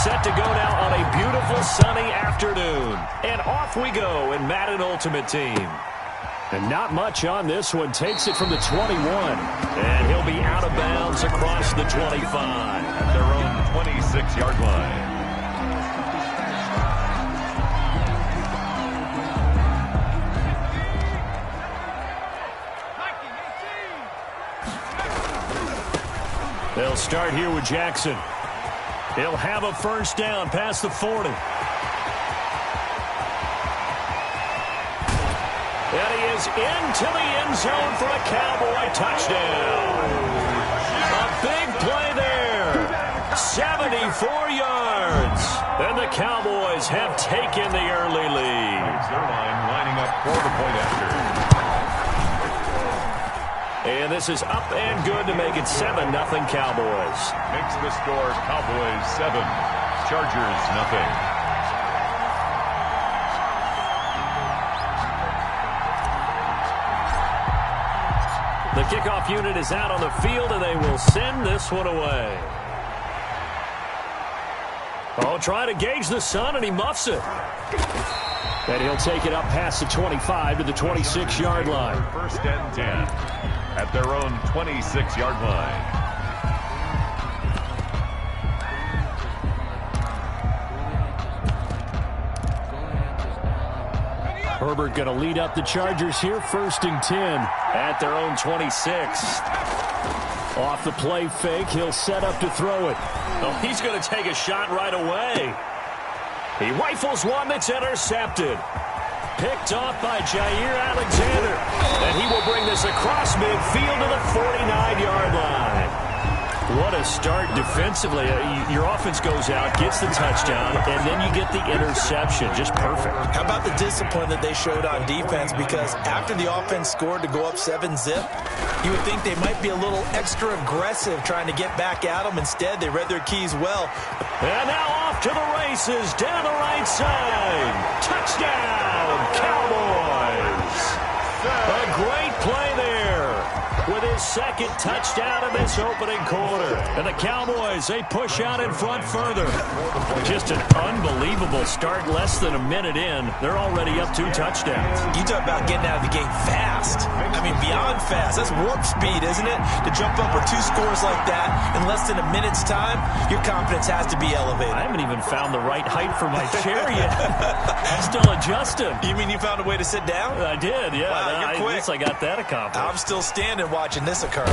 Set to go now on a beautiful sunny afternoon. And off we go in Madden Ultimate Team. And not much on this one. Takes it from the 21. And he'll be out of bounds across the 25. At their own 26-yard line. They'll start here with Jackson. He'll have a first down past the 40. And he is into the end zone for a Cowboy touchdown. A big play there. 74 yards. And the Cowboys have taken the early lead. Their line lining up for the point after. And this is up and good to make it 7-0 Cowboys. Makes the score Cowboys 7, Chargers 0. The kickoff unit is out on the field, and they will send this one away. Oh, trying to gauge the sun, and he muffs it. And he'll take it up past the 25 to the 26-yard line. First and 10. At their own 26-yard line. Herbert going to lead up the Chargers here. First and 10 at their own 26. Off the play fake, he'll set up to throw it. Oh, he's going to take a shot right away. He rifles one that's intercepted. Picked off by Jair Alexander. And he will bring this across midfield to the 49-yard line. What a start defensively. Your offense goes out, gets the touchdown, and then you get the interception. Just perfect. How about the discipline that they showed on defense? Because after the offense scored to go up 7-zip, you would think they might be a little extra aggressive trying to get back at them. Instead, they read their keys well. And now off to the races down the right side. Touchdown, Cowboys. A great play there with his second touchdown in this opening quarter. And the Cowboys, they push out in front further. Just an unbelievable start. Less than a minute in, they're already up 2 touchdowns. You talk about getting out of the gate fast. I mean, beyond fast. That's warp speed, isn't it? To jump up with 2 scores like that in less than a minute's time, your confidence has to be elevated. I haven't even found the right height for my chair yet. I'm still adjusting. You mean you found a way to sit down? I did, yeah. Wow, you're quick. At least I got that accomplished. I'm still standing watching this occur.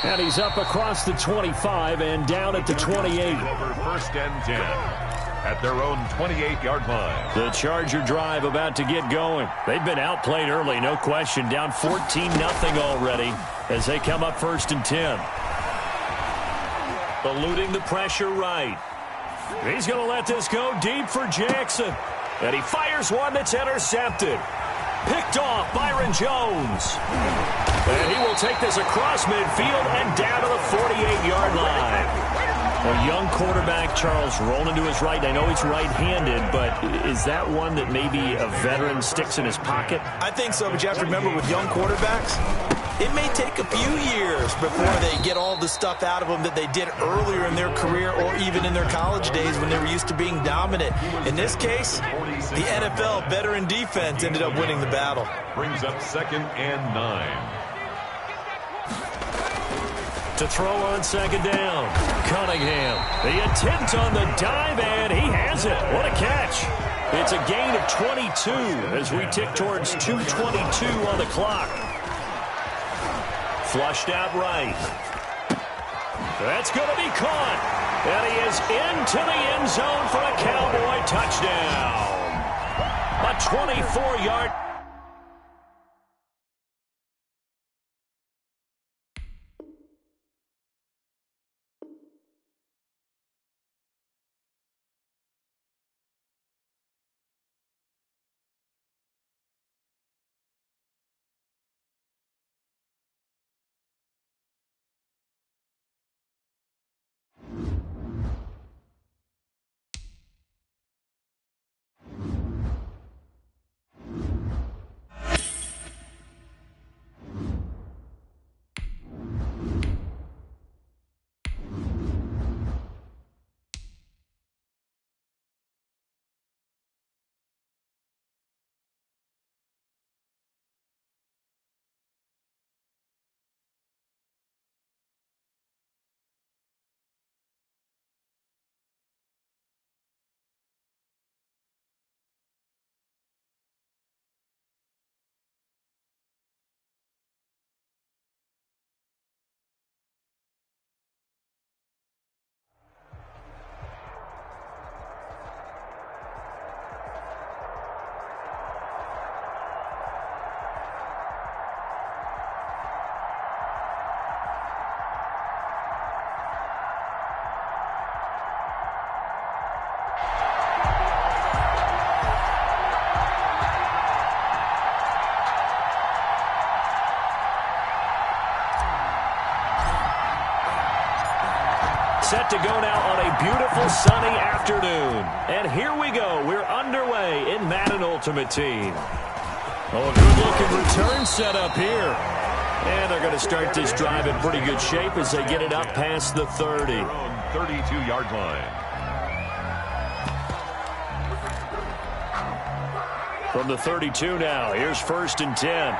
And he's up across the 25 and down at the 28. Over first and 10 at their own 28-yard line. The Charger drive about to get going. They've been outplayed early, no question. Down 14-0 already as they come up first and 10. Eluding the pressure right. He's going to let this go deep for Jackson. And he fires one that's intercepted. Picked off Byron Jones. And he will take this across midfield and down to the 48-yard line. A young quarterback, Charles, rolling to his right. I know he's right-handed, but is that one that maybe a veteran sticks in his pocket? I think so, but you have to remember with young quarterbacks, it may take a few years before they get all the stuff out of them that they did earlier in their career or even in their college days when they were used to being dominant. In this case, the NFL veteran defense ended up winning the battle. Brings up 2nd and 9. To throw on second down. Cunningham. The attempt on the dive, and he has it. What a catch. It's a gain of 22 as we tick towards 2:22 on the clock. Flushed out right. That's going to be caught. And he is into the end zone for a Cowboy touchdown. A 24-yard. set to go now on a beautiful sunny afternoon. And here we go. We're underway in Madden Ultimate Team. Oh, a good-looking return set up here. And they're going to start this drive in pretty good shape as they get it up past the 30. 32-yard line. From the 32 now, here's 1st and 10.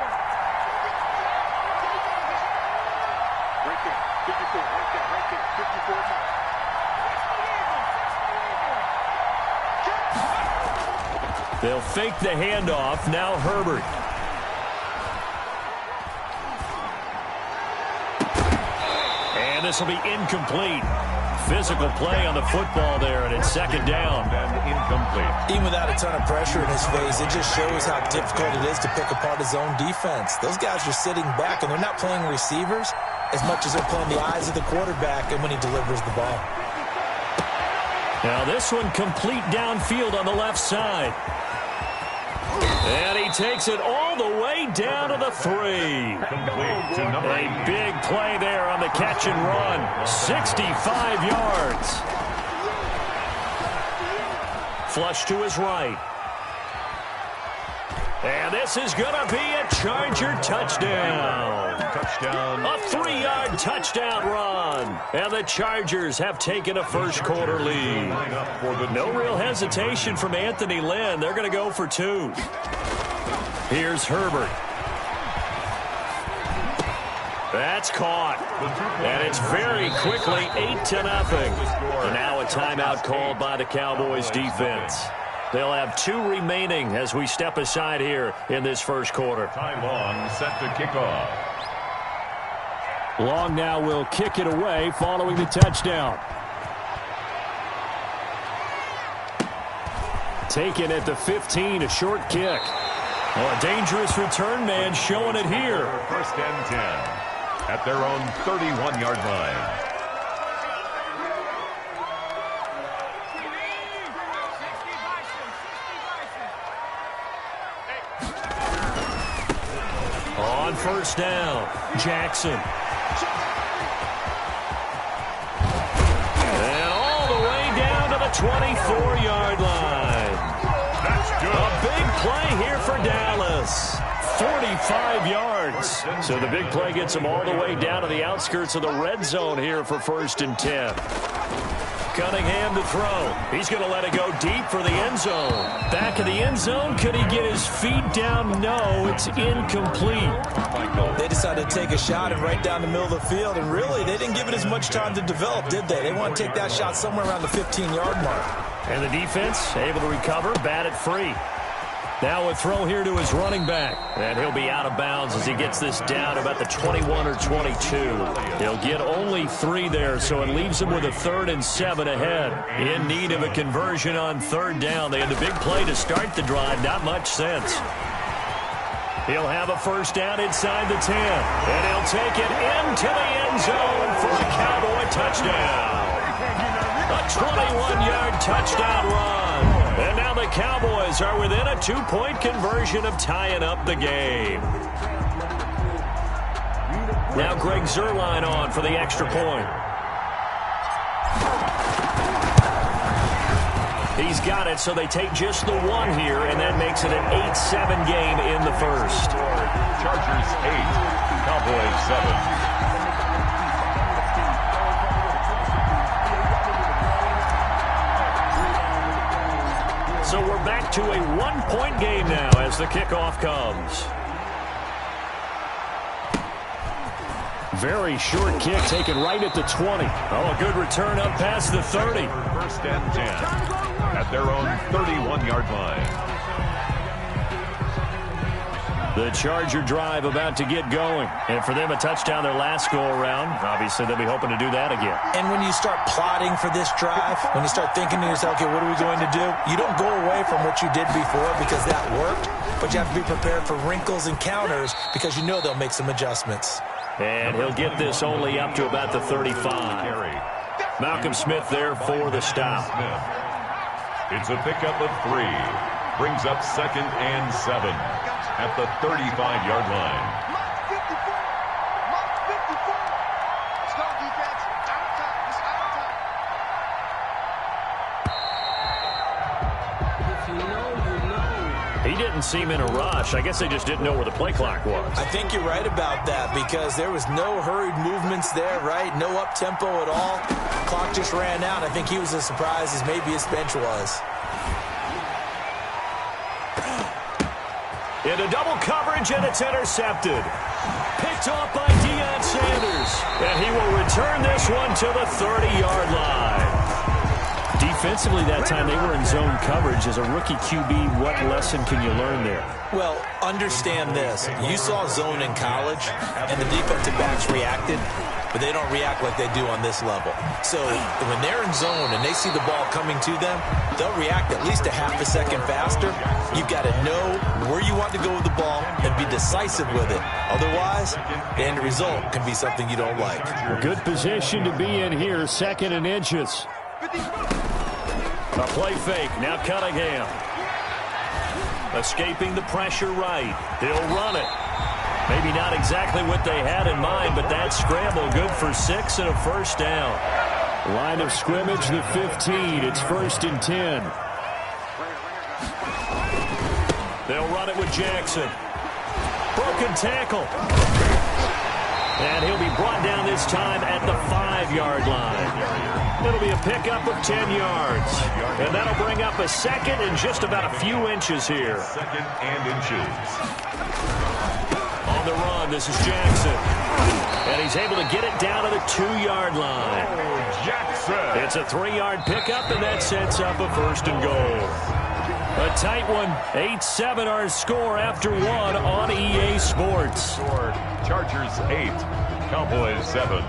They'll fake the handoff. Now Herbert. And this will be incomplete. Physical play on the football there, and it's 2nd down. And incomplete. Even without a ton of pressure in his face, it just shows how difficult it is to pick apart his own defense. Those guys are sitting back, and they're not playing receivers as much as they're playing the eyes of the quarterback and when he delivers the ball. Now this one complete downfield on the left side. And he takes it all the way down to the 3. Complete to number 8. A big play there on the catch and run. 65 yards. Flush to his right. And this is going to be a Charger touchdown. Touchdown. A 3-yard touchdown run. And the Chargers have taken a first-quarter lead. No real hesitation from Anthony Lynn. They're going to go for 2. Here's Herbert. That's caught. And it's very quickly 8-0. And now a timeout called by the Cowboys defense. They'll have 2 remaining as we step aside here in this first quarter. Ty Long set to kick off. Long now will kick it away following the touchdown. Taken at the 15, a short kick. Oh, a dangerous return man showing it here. 1st and 10 at their own 31-yard line. On 1st down, Jackson. And all the way down to the 24-yard line. That's good. A big play here for Dallas. 45 yards. So the big play gets them all the way down to the outskirts of the red zone here for 1st and 10. Cunningham to throw. He's going to let it go deep for the end zone. Back of the end zone. Could he get his feet down? No, it's incomplete. They decided to take a shot and right down the middle of the field, and really, they didn't give it as much time to develop, did they? They want to take that shot somewhere around the 15-yard mark. And the defense able to recover, bat it free. Now a throw here to his running back. And he'll be out of bounds as he gets this down about the 21 or 22. He'll get only 3 there, so it leaves him with a 3rd and 7 ahead. In need of a conversion on 3rd down. They had the big play to start the drive. Not much sense. He'll have a 1st down inside the 10. And he'll take it into the end zone for a Cowboy touchdown. A 21-yard touchdown run. And now the Cowboys are within a 2-point conversion of tying up the game. Now Greg Zuerlein on for the extra point. He's got it, so they take just the 1 here, and that makes it an 8-7 game in the first. Chargers 8, Cowboys 7. So we're back to a 1-point game now as the kickoff comes. Very short kick taken right at the 20. Oh, a good return up past the 30. 1st and 10 at their own 31-yard line. The Charger drive about to get going. And for them, a touchdown their last go-around. Obviously, they'll be hoping to do that again. And when you start plotting for this drive, when you start thinking to yourself, okay, what are we going to do? You don't go away from what you did before because that worked, but you have to be prepared for wrinkles and counters because you know they'll make some adjustments. And he'll get this only up to about the 35. Malcolm Smith there for the stop. It's a pickup of 3. Brings up 2nd and 7 at the 35-yard line. He didn't seem in a rush. I guess they just didn't know where the play clock was. I think you're right about that because there was no hurried movements there, right? No up-tempo at all. Clock just ran out. I think he was as surprised as maybe his bench was. Into double coverage, and it's intercepted. Picked off by Deion Sanders. And he will return this one to the 30-yard line. Defensively that time, they were in zone coverage. As a rookie QB, what lesson can you learn there? Well, understand this. You saw zone in college, and the defensive backs reacted, but they don't react like they do on this level. So when they're in zone and they see the ball coming to them, they'll react at least a half a second faster. You've got to know where you want to go with the ball and be decisive with it. Otherwise, the end result can be something you don't like. A good position to be in here, 2nd and inches. A play fake, now Cunningham. Escaping the pressure right. He'll run it. Maybe not exactly what they had in mind, but that scramble good for 6 and a first down. Line of scrimmage, the 15. It's 1st and 10. They'll run it with Jackson. Broken tackle. And he'll be brought down this time at the 5-yard line. It'll be a pickup of 10 yards. And that'll bring up a 2nd and just about a few inches here. 2nd and inches. On the run, this is Jackson. And he's able to get it down to the 2-yard line. Jackson. It's a 3-yard pickup, and that sets up a 1st and goal. A tight one. 8-7 our score after 1 on EA Sports. Chargers 8, Cowboys 7.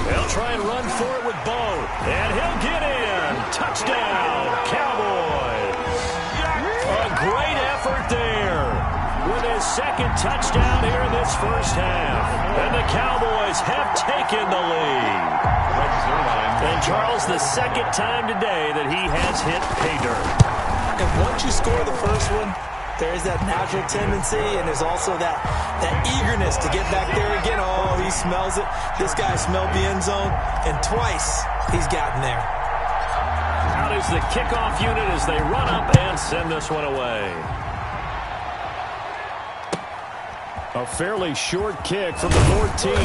They'll try and run for it with Bo. And he'll get in. Touchdown, Cowboys. A great effort there with his 2nd touchdown here in this first half. And the Cowboys have taken the lead. And Charles, the 2nd time today that he has hit pay dirt. And once you score the first one, there is that natural tendency, and there's also that eagerness to get back there again. Oh, he smells it. This guy smelled the end zone, and twice he's gotten there. Out is the kickoff unit as they run up and send this one away. A fairly short kick from the 14.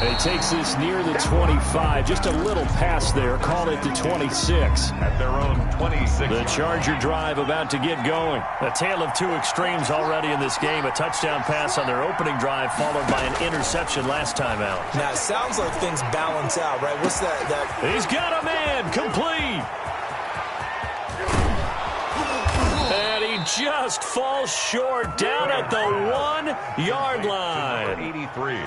And he takes this near the 25. Just a little pass there. Call it the 26. At their own 26. The Charger drive about to get going. A tale of two extremes already in this game. A touchdown pass on their opening drive followed by an interception last time out. Now, it sounds like things balance out, right? What's that? He's got a man. Complete. And he just falls short down at the 1-yard line. 83.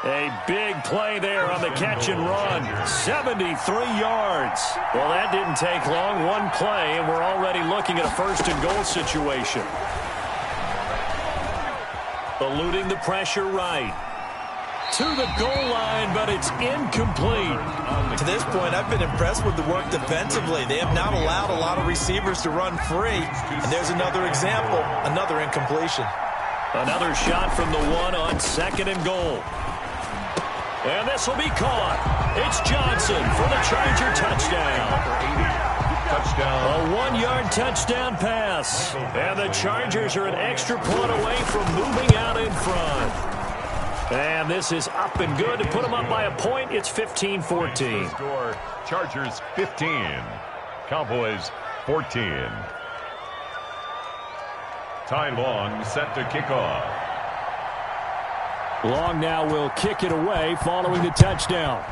A big play there on the catch and run. 73 yards. Well, that didn't take long. One play, and we're already looking at a 1st and goal situation. Eluding the pressure right. To the goal line, but it's incomplete. To this point, I've been impressed with the work defensively. They have not allowed a lot of receivers to run free. And there's another example, another incompletion. Another shot from the 1 on 2nd and goal. And this will be caught. It's Johnson for the Charger touchdown. Touchdown. A 1-yard touchdown pass. And the Chargers are an extra point away from moving out in front. And this is up and good to put them up by a point. It's 15-14. Score, Chargers 15. Cowboys 14. Ty Long set to kick off. Long now will kick it away following the touchdown.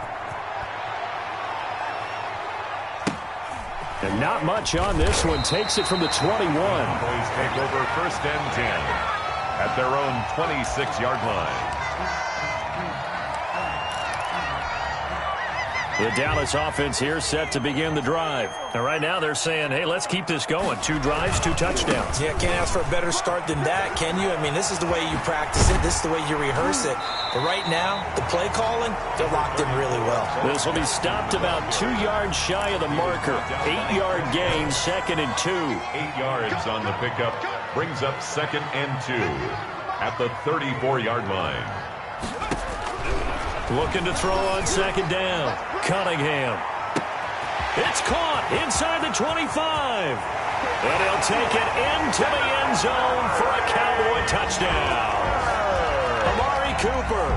And not much on this one. Takes it from the 21. Cowboys take over 1st and 10 at their own 26-yard line. The Dallas offense here set to begin the drive. And right now they're saying, hey, let's keep this going. 2 drives, 2 touchdowns. Yeah, can't ask for a better start than that, can you? I mean, this is the way you practice it. This is the way you rehearse it. But right now, the play calling, they're locked in really well. This will be stopped about 2 yards shy of the marker. 8-yard gain, 2nd and 2. 8 yards on the pickup. Brings up 2nd and 2 at the 34-yard line. Looking to throw on 2nd down. Cunningham. It's caught inside the 25. And he'll take it into the end zone for a Cowboy touchdown. Amari Cooper,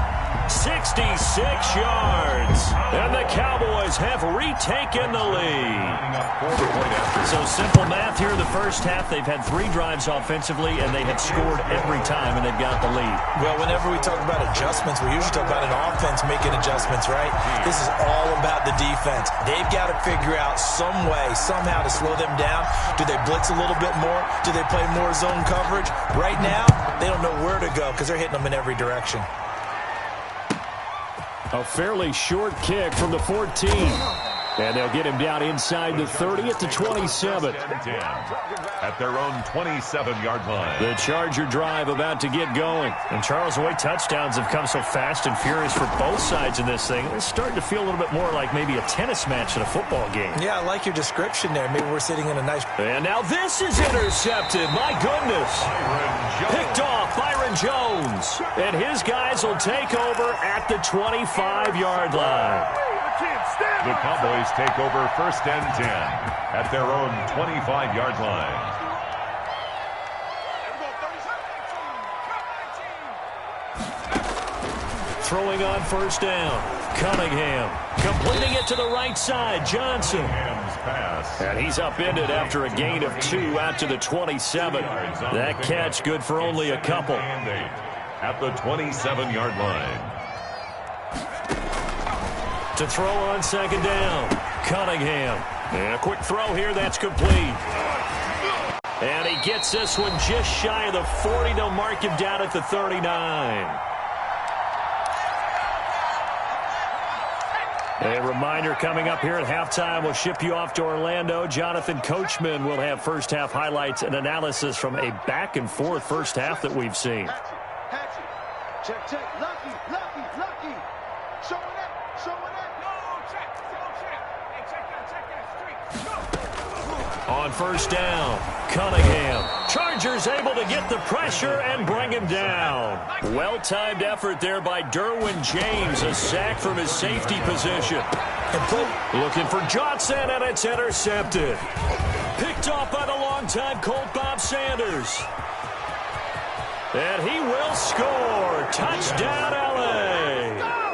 66 yards. And the Cowboys have retaken the lead. So simple math here in the first half. They've had 3 drives offensively, and they have scored every time, and they've got the lead. Well, whenever we talk about adjustments, we usually talk about an offense making adjustments, right? This is all about the defense. They've got to figure out some way, somehow to slow them down. Do they blitz a little bit more? Do they play more zone coverage? Right now, they don't know where to go because they're hitting them in every direction. A fairly short kick from the 14. And they'll get him down inside the 30 at the 27. At their own 27-yard line. The Charger drive about to get going. And Charles, the way touchdowns have come so fast and furious for both sides in this thing, it's starting to feel a little bit more like maybe a tennis match in a football game. Yeah, I like your description there. Maybe we're sitting in a nice... And now this is intercepted. My goodness. Picked off Byron Jones. And his guys will take over at the 25-yard line. The Cowboys take over 1st and 10 at their own 25-yard line. Throwing on 1st down. Cunningham completing it to the right side. Johnson. And he's upended after a gain of 2 out to the 27. That catch good for only a couple. At the 27-yard line. To throw on 2nd down. Cunningham. And a quick throw here. That's complete. And he gets this one just shy of the 40. They'll mark him down at the 39. A reminder coming up here at halftime. We'll ship you off to Orlando. Jonathan Coachman will have first half highlights and analysis from a back-and-forth first half that we've seen. Check, check. Lucky. Showing that. On 1st down, Cunningham. Chargers able to get the pressure and bring him down. Well-timed effort there by Derwin James. A sack from his safety position. Looking for Johnson, and it's intercepted. Picked off by the longtime Colt Bob Sanders. And he will score. Touchdown, L.A.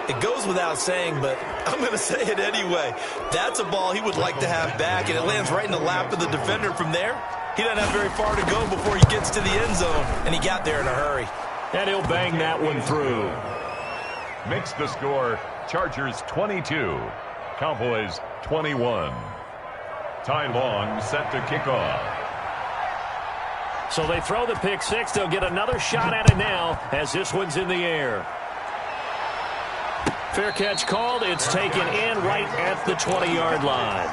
It goes without saying, but I'm going to say it anyway. That's a ball he would like to have back, and it lands right in the lap of the defender. From there, he doesn't have very far to go before he gets to the end zone, and he got there in a hurry. And he'll bang that one through. Makes the score Chargers 22, Cowboys 21. Ty Long set to kick off. So they throw the pick six. They'll get another shot at it now as this one's in the air. Fair catch called. It's taken in right at the 20-yard line.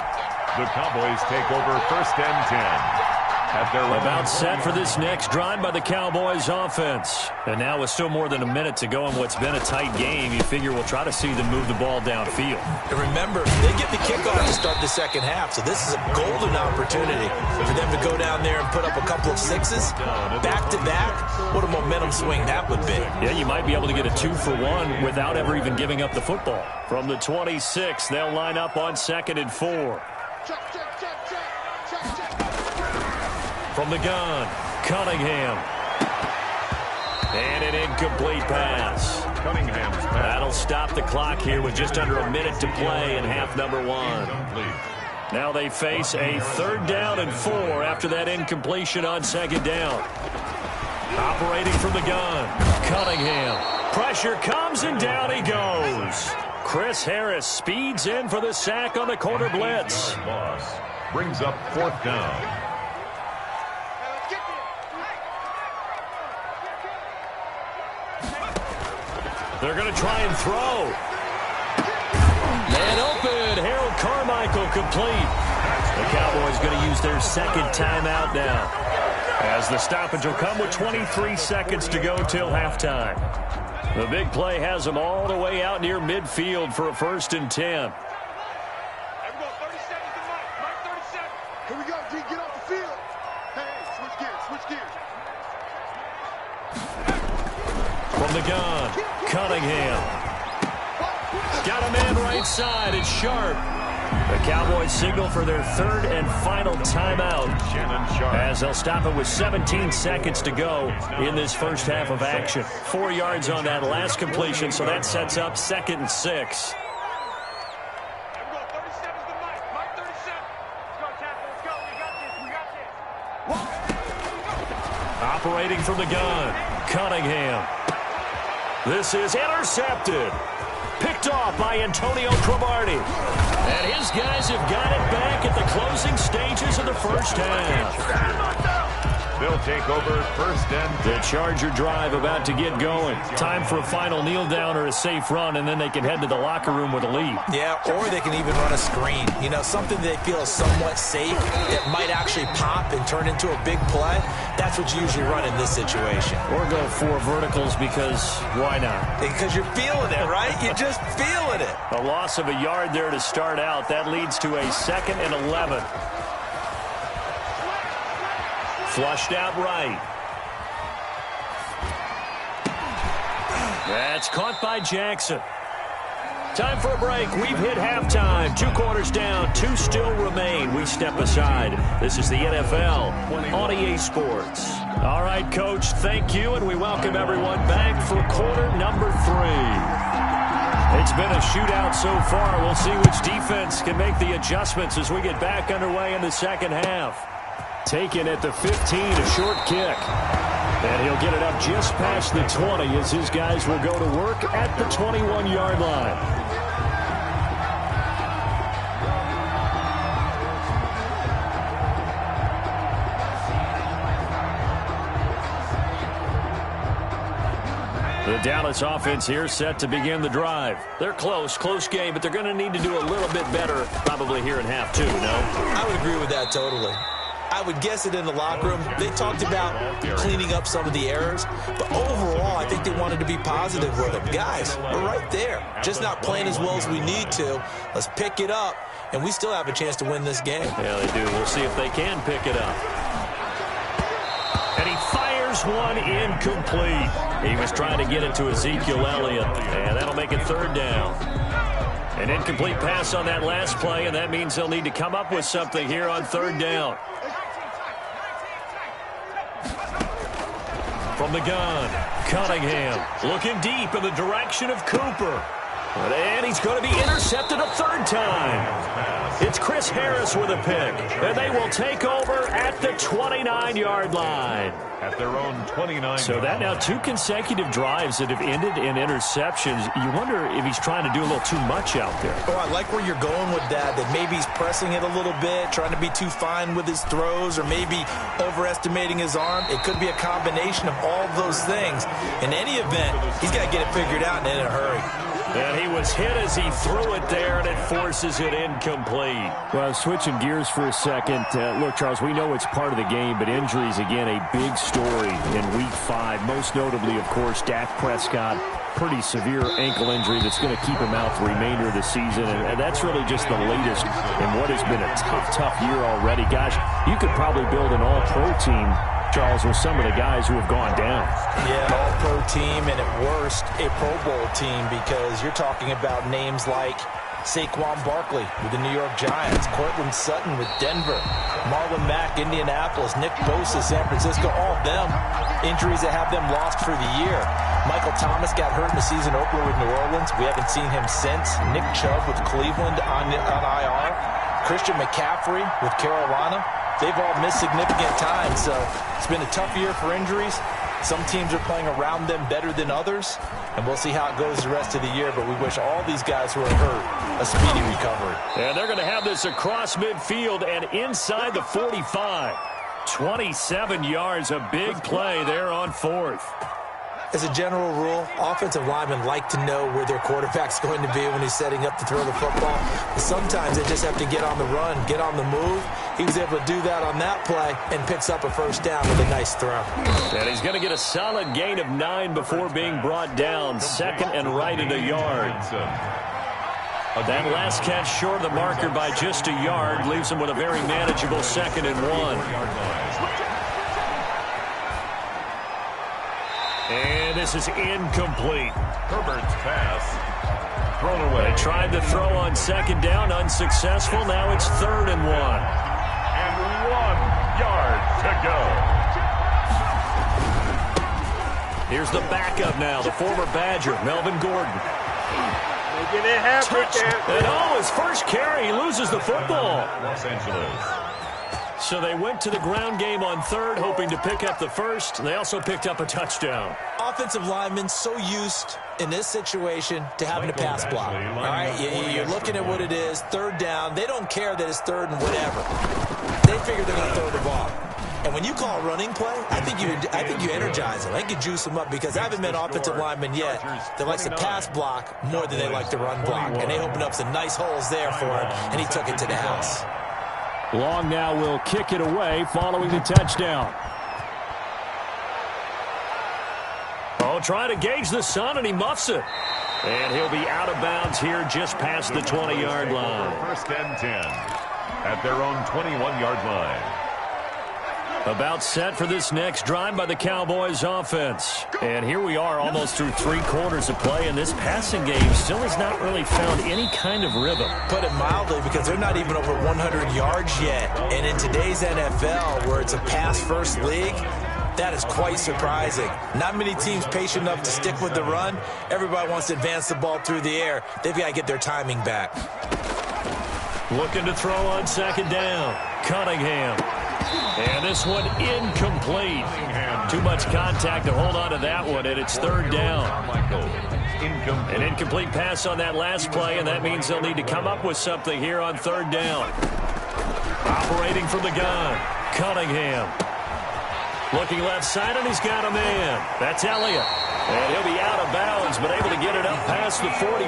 The Cowboys take over 1st and 10. About set for this next drive by the Cowboys offense. And now with still more than a minute to go in what's been a tight game, you figure we'll try to see them move the ball downfield. And remember, they get the kickoff to start the second half, so this is a golden opportunity for them to go down there and put up a couple of sixes back-to-back. What a momentum swing that would be. Yeah, you might be able to get a 2-for-1 without ever even giving up the football. From the 26, they'll line up on 2nd and 4. From the gun, Cunningham. And an incomplete pass. Cunningham's pass. That'll stop the clock here with just under a minute to play in half number 1. Now they face a 3rd down and 4 after that incompletion on 2nd down. Operating from the gun, Cunningham. Pressure comes and down he goes. Chris Harris speeds in for the sack on the corner blitz. Loss brings up 4th down. They're going to try and throw. Man open. Harold Carmichael complete. The Cowboys going to use their 2nd timeout now, as the stoppage will come with 23 seconds to go till halftime. The big play has them all the way out near midfield for a 1st and 10. Here we go, D. Get off the field. Hey, switch gears. From the gun, Cunningham. Got a man right side. It's Sharp. The Cowboys signal for their third and final timeout as they'll stop it with 17 seconds to go in this first half of action. 4 yards on that last completion, so that sets up 2nd and 6. Operating from the gun, Cunningham. This is intercepted. Picked off by Antonio Cromartie. And his guys have got it back at the closing stages of the first half. They'll take over 1st and 10. The Charger drive about to get going. Time for a final kneel down or a safe run, and then they can head to the locker room with a lead. Yeah, or they can even run a screen. You know, something they feel is somewhat safe that might actually pop and turn into a big play. That's what you usually run in this situation. Or go 4 verticals because why not? Because you're feeling it, right? You're just feeling it. A loss of a yard there to start out. That leads to a 2nd and 11. Flushed out right. That's caught by Jackson. Time for a break. We've hit halftime. 2 quarters down. 2 still remain. We step aside. This is the NFL on EA Sports. All right, Coach, thank you, and we welcome everyone back for quarter number 3. It's been a shootout so far. We'll see which defense can make the adjustments as we get back underway in the second half. Taken at the 15, a short kick. And he'll get it up just past the 20 as his guys will go to work at the 21-yard line. The Dallas offense here set to begin the drive. They're close game, but they're going to need to do a little bit better probably here in half 2, no? I would agree with that totally. I would guess it in the locker room. They talked about cleaning up some of the errors, but overall, I think they wanted to be positive with them. Guys, we're right there. Just not playing as well as we need to. Let's pick it up, and we still have a chance to win this game. Yeah, they do. We'll see if they can pick it up. And he fires one incomplete. He was trying to get it to Ezekiel Elliott, and that'll make it 3rd down. An incomplete pass on that last play, and that means they'll need to come up with something here on 3rd down. From the gun, Cunningham looking deep in the direction of Cooper. And he's going to be intercepted a 3rd time. It's Chris Harris with a pick. And they will take over at the 29-yard line. At their own 29. So that now 2 consecutive drives that have ended in interceptions. You wonder if he's trying to do a little too much out there. Oh, I like where you're going with that maybe he's pressing it a little bit, trying to be too fine with his throws, or maybe overestimating his arm. It could be a combination of all those things. In any event, he's got to get it figured out and in a hurry. And he was hit as he threw it there, and it forces it incomplete. Well, switching gears for a second. Look, Charles, we know it's part of the game, but injuries, again, a big story in Week 5. Most notably, of course, Dak Prescott. Pretty severe ankle injury that's going to keep him out the remainder of the season. And that's really just the latest in what has been a tough year already. Gosh, you could probably build an all-pro team, Charles, with some of the guys who have gone down. Yeah, an all-pro team, and at worst, a Pro Bowl team, because you're talking about names like Saquon Barkley with the New York Giants, Cortland Sutton with Denver, Marlon Mack, Indianapolis, Nick Bosa, San Francisco, all of them injuries that have them lost for the year. Michael Thomas got hurt in the season opener with New Orleans. We haven't seen him since. Nick Chubb with Cleveland on IR. Christian McCaffrey with Carolina. They've all missed significant time, so it's been a tough year for injuries. Some teams are playing around them better than others, and we'll see how it goes the rest of the year, but we wish all these guys who are hurt a speedy recovery. And they're going to have this across midfield and inside the 45. 27 yards, a big play there on 4th. As a general rule, offensive linemen like to know where their quarterback's going to be when he's setting up to throw the football. But sometimes they just have to get on the run, get on the move. He was able to do that on that play and picks up a 1st down with a nice throw. And he's going to get a solid gain of 9 before being brought down. 2nd and right at a yard. That last catch short of the marker by just a yard leaves him with a very manageable 2nd and 1. And this is incomplete. Herbert's pass thrown away. They tried to throw on second down, unsuccessful. Now it's 3rd and 1. And 1 yard to go. Here's the backup now, the former Badger, Melvin Gordon. Making it happen, And his first carry, he loses the football. Los Angeles. So they went to the ground game on 3rd, hoping to pick up the first. They also picked up a touchdown. Offensive linemen so used in this situation to having a pass block. All right, you're looking at what it is, 3rd down. They don't care that it's 3rd and whatever. They figure they're going to throw the ball. And when you call a running play, I think you energize them. I think you juice them up because I haven't met offensive linemen yet that likes to pass block more than they like to run block. And they opened up some nice holes there for him, and he took it to the house. Long now will kick it away following the touchdown. Trying to gauge the sun, and he muffs it. And he'll be out of bounds here just past the 20-yard line. 1st and 10 at their own 21-yard line. About set for this next drive by the Cowboys offense. And here we are almost through 3 quarters of play, and this passing game still has not really found any kind of rhythm. Put it mildly, because they're not even over 100 yards yet. And in today's NFL, where it's a pass-first league, that is quite surprising. Not many teams patient enough to stick with the run. Everybody wants to advance the ball through the air. They've got to get their timing back. Looking to throw on 2nd down. Cunningham. And this one incomplete. Too much contact to hold on to that one, and it's 3rd down. An incomplete pass on that last play, and that means they'll need to come up with something here on 3rd down. Operating from the gun. Cunningham. Looking left side, and he's got a man. That's Elliott. And he'll be out of bounds, but able to get it up past the 45.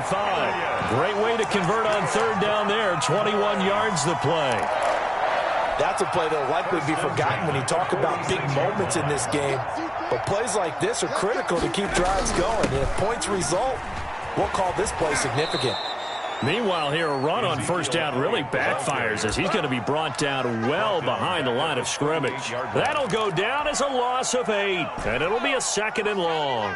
Great way to convert on 3rd down there. 21 yards the play. That's a play that will likely be forgotten when you talk about big moments in this game. But plays like this are critical to keep drives going. And if points result, we'll call this play significant. Meanwhile, here a run on 1st down really backfires as he's going to be brought down well behind the line of scrimmage. That'll go down as a loss of 8, and it'll be a 2nd and long.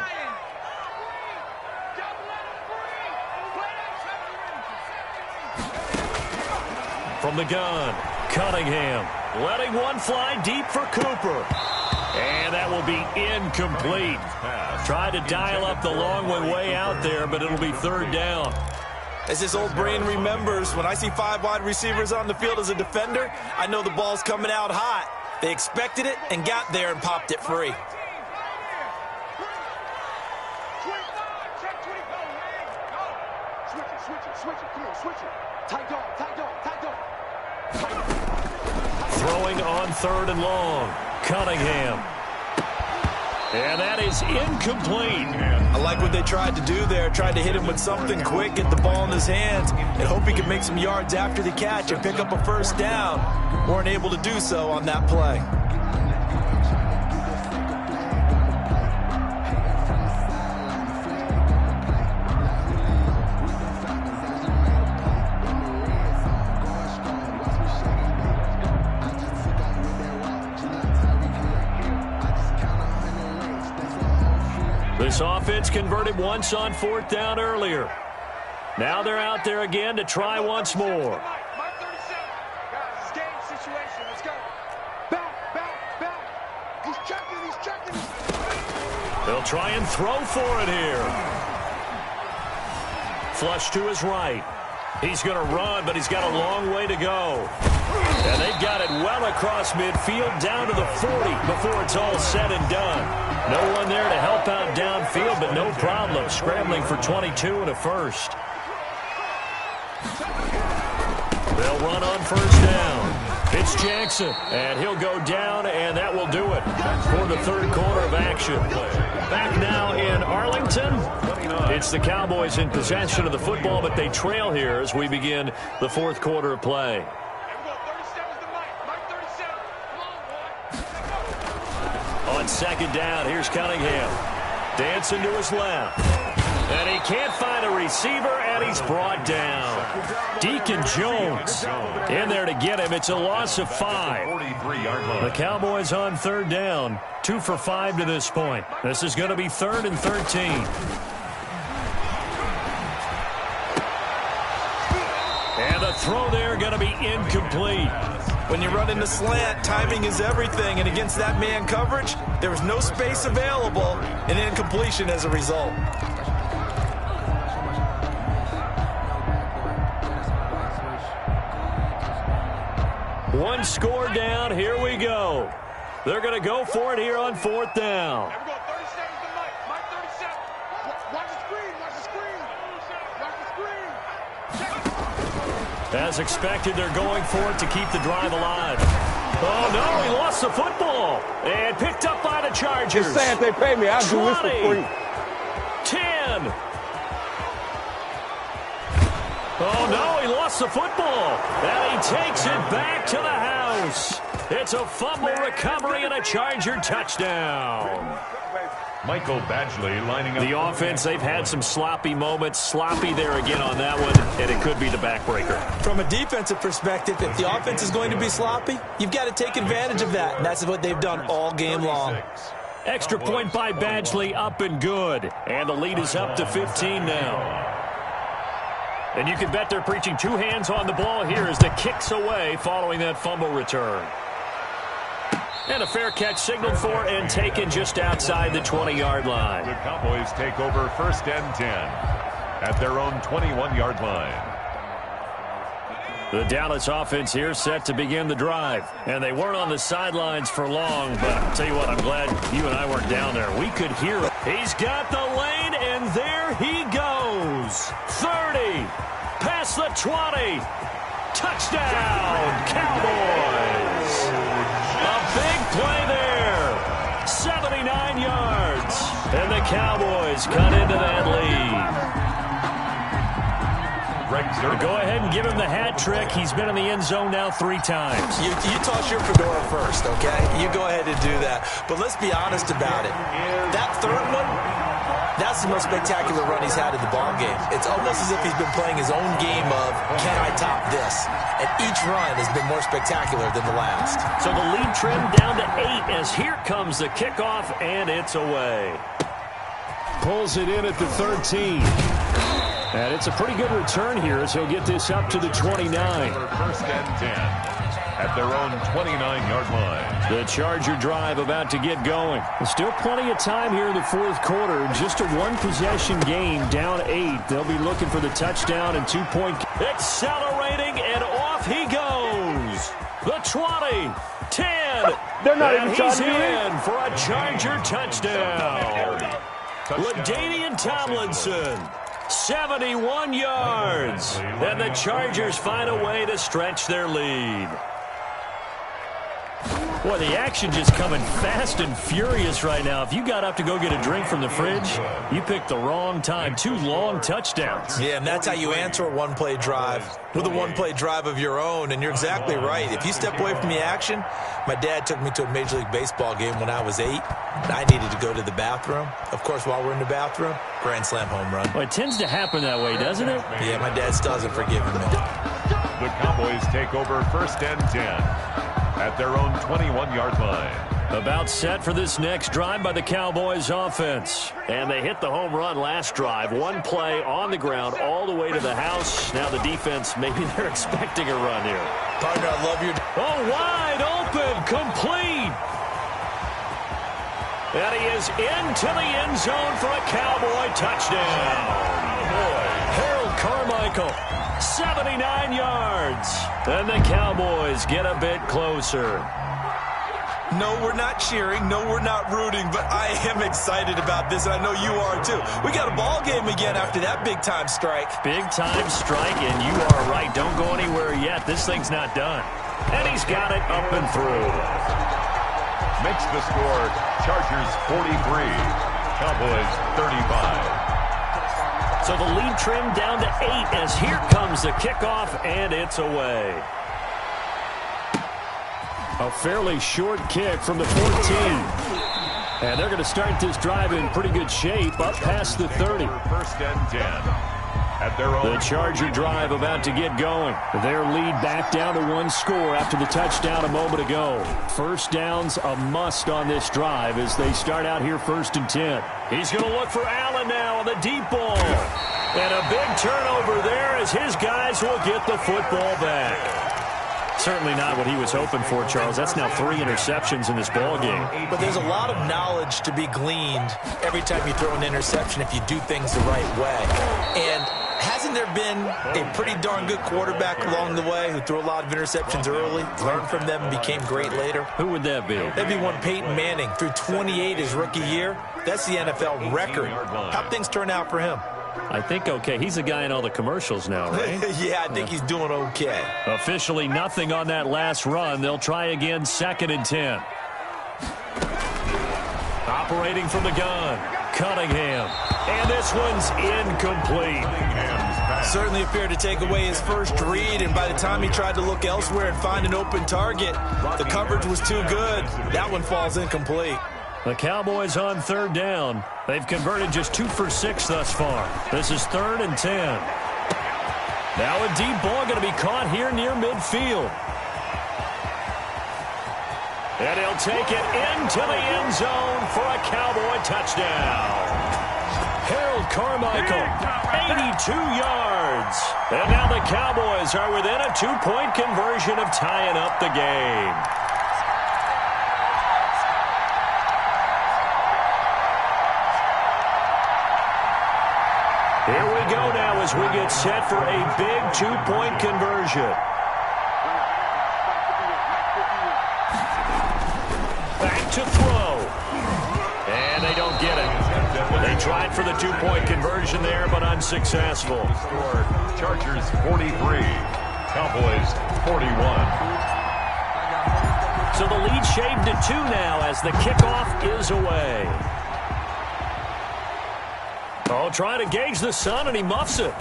From the gun, Cunningham letting one fly deep for Cooper. And that will be incomplete. Tried to dial up the long one way out there, but it'll be 3rd down. As this old brain remembers, when I see 5 wide receivers on the field as a defender, I know the ball's coming out hot. They expected it and got there and popped it free. Switch it. Come on, switch it. Tight dog. Throwing on 3rd and long. Cunningham. And that is incomplete. I like what they tried to do there. Tried to hit him with something quick, get the ball in his hands, and hope he could make some yards after the catch and pick up a 1st down. Weren't able to do so on that play. This offense converted once on 4th down earlier. Now they're out there again to try once more. Mark 37. Guys, game situation. Let's go. Back. He's checking. They'll try and throw for it here. Flush to his right. He's going to run, but he's got a long way to go. And they've got it well across midfield down to the 40 before it's all said and done. No one there to help out downfield, but no problem. Scrambling for 22 and a 1st. They'll run on 1st down. It's Jackson, and he'll go down, and that will do it for the 3rd quarter of action. Back now in Arlington. It's the Cowboys in possession of the football, but they trail here as we begin the 4th quarter of play. On 2nd down, here's Cunningham. Dancing to his left. And he can't find a receiver, and he's brought down. Deacon Jones in there to get him. It's a loss of 5. The Cowboys on 3rd down. 2 for 5 to this point. This is going to be 3rd and 13. throw there going to be incomplete. When you run into slant, timing is everything, and against that man coverage, there was no space available, and incompletion as a result. One score down. Here we go. They're going to go for it here on 4th down. There we go. 30 seconds to Mike. Mike, 30 seconds. Watch the screen. Watch the screen. Watch the screen. As expected, they're going for it to keep the drive alive. Oh, no, he lost the football. And picked up by the Chargers. Just say if they pay me, I'll do this for free. 10. Oh, no, he lost the football. And he takes it back to the house. It's a fumble recovery and a Charger touchdown. Michael Badgley lining up. The offense, they've had some sloppy moments. Sloppy there again on that one, and it could be the backbreaker. From a defensive perspective, if the offense is going to be sloppy, you've got to take advantage of that, and that's what they've done all game long. Extra point by Badgley, up and good. And the lead is up to 15 now. And you can bet they're preaching two hands on the ball here as the kick's away following that fumble return. And a fair catch signaled for and taken just outside the 20-yard line. The Cowboys take over 1st and 10 at their own 21-yard line. The Dallas offense here set to begin the drive. And they weren't on the sidelines for long, but I'll tell you what, I'm glad you and I weren't down there. We could hear it. He's got the lane, and there he goes. 30, past the 20. Touchdown, Cowboys. A big play there. 79 yards. And the Cowboys cut into that lead. Go ahead and give him the hat trick. He's been in the end zone now 3 times. You toss your fedora first, okay? You go ahead and do that. But let's be honest about it. That third one, that's the most spectacular run he's had in the ballgame. It's almost as if he's been playing his own game of, can I top this? And each run has been more spectacular than the last. So the lead trimmed down to 8 as here comes the kickoff, and it's away. Pulls it in at the 13. And it's a pretty good return here as he'll get this up to the 29. 1st and 10 at their own 29-yard line. The Charger drive about to get going. There's still plenty of time here in the 4th quarter. Just a one-possession game, down 8. They'll be looking for the touchdown and 2-point. Accelerating, and off he goes. The 20, 10. They're not and even trying he's to do in it. for a Charger touchdown. LaDainian Tomlinson. 71 yards. And the Chargers find a way to stretch their lead. Boy, the action just coming fast and furious right now. If you got up to go get a drink from the fridge, you picked the wrong time. 2 long touchdowns. Yeah, and that's how you answer a one-play drive with a one-play drive of your own. And you're exactly right. If you step away from the action, my dad took me to a Major League Baseball game when I was 8. And I needed to go to the bathroom. Of course, while we're in the bathroom, grand slam home run. Well, it tends to happen that way, doesn't it? Yeah, my dad still hasn't forgiven me. The Cowboys take over 1st and 10 at their own 21-yard line. About set for this next drive by the Cowboys offense. And they hit the home run last drive. One play on the ground all the way to the house. Now the defense, maybe they're expecting a run here. Partner, I love your... Oh, wide open, complete. And he is into the end zone for a Cowboy touchdown. Harold Carmichael, 79 yards. And the Cowboys get a bit closer. No, we're not cheering. No, we're not rooting. But I am excited about this, and I know you are too. We got a ball game again after that big-time strike. Big-time strike, and you are right. Don't go anywhere yet. This thing's not done. And he's got it up and through. Makes the score Chargers 43, Cowboys 35. So the lead trimmed down to 8 as here comes the kickoff, and it's away. A fairly short kick from the 14. And they're going to start this drive in pretty good shape, up past the 30. 1st and 10 at their own. The Charger drive about to get going. Their lead back down to 1 score after the touchdown a moment ago. First down's a must on this drive as they start out here 1st and 10. He's going to look for Allen now on the deep ball. And a big turnover there as his guys will get the football back. Certainly not what he was hoping for, Charles. That's now 3 interceptions in this ball game. But there's a lot of knowledge to be gleaned every time you throw an interception if you do things the right way. And hasn't there been a pretty darn good quarterback along the way who threw a lot of interceptions early, learned from them, and became great later? Who would that be? That'd be one Peyton Manning. Threw 28 his rookie year. That's the NFL record. How'd things turn out for him? I think okay. He's a guy in all the commercials now, right? Yeah, I think he's doing okay. Officially nothing on that last run. They'll try again, 2nd and 10. Operating from the gun, Cunningham. And this one's incomplete. Certainly appeared to take away his first read, and by the time he tried to look elsewhere and find an open target, the coverage was too good. That one falls incomplete. The Cowboys on 3rd down. They've converted just 2 for 6 thus far. This is 3rd and 10. Now a deep ball going to be caught here near midfield. And he'll take it into the end zone for a Cowboy touchdown. Harold Carmichael, 82 yards. And now the Cowboys are within a 2-point conversion of tying up the game. Here we go now as we get set for a big 2-point conversion. Back to throw. And they don't get it. They tried for the 2-point conversion there, but unsuccessful. Score, Chargers 43, Cowboys 41. So the lead shaved to 2 now as the kickoff is away. Oh, trying to gauge the sun, and he muffs it.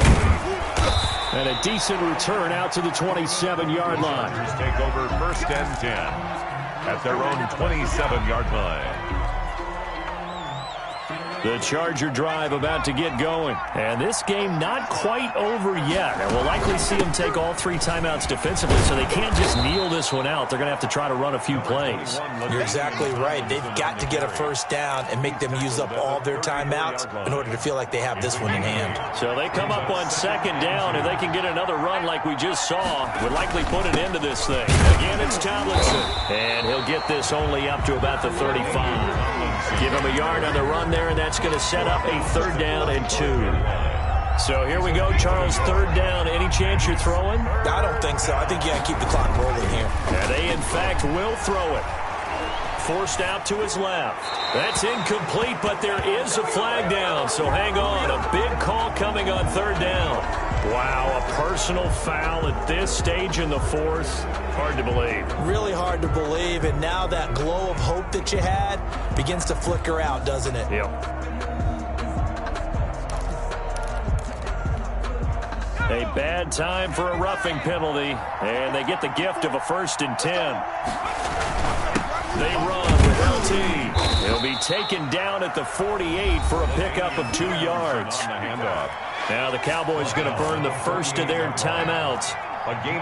And a decent return out to the 27-yard line. Chargers take over 1st and 10 at their own 27-yard line. The Charger drive about to get going. And this game not quite over yet. And we'll likely see them take all 3 timeouts defensively, so they can't just kneel this one out. They're going to have to try to run a few plays. You're exactly right. They've got to get a first down and make them use up all their timeouts in order to feel like they have this one in hand. So they come up on 2nd down. If they can get another run like we just saw, would likely put an end to this thing. Again, it's Tomlinson. And he'll get this only up to about the 35. Give him a yard on the run there, and that's going to set up a 3rd down and 2. So here we go, Charles, 3rd down. Any chance you're throwing? I don't think so. I think you got to keep the clock rolling here. And they, in fact, will throw it. Forced out to his left. That's incomplete, but there is a flag down, so hang on. A big call coming on 3rd down. Wow, a personal foul at this stage in the 4th. Hard to believe. Really hard to believe, and now that glow of hope that you had begins to flicker out, doesn't it? Yep. A bad time for a roughing penalty, and they get the gift of a 1st and 10. They run with LT. He'll be taken down at the 48 for a pickup of 2 yards. Now the Cowboys going to burn the first of their timeouts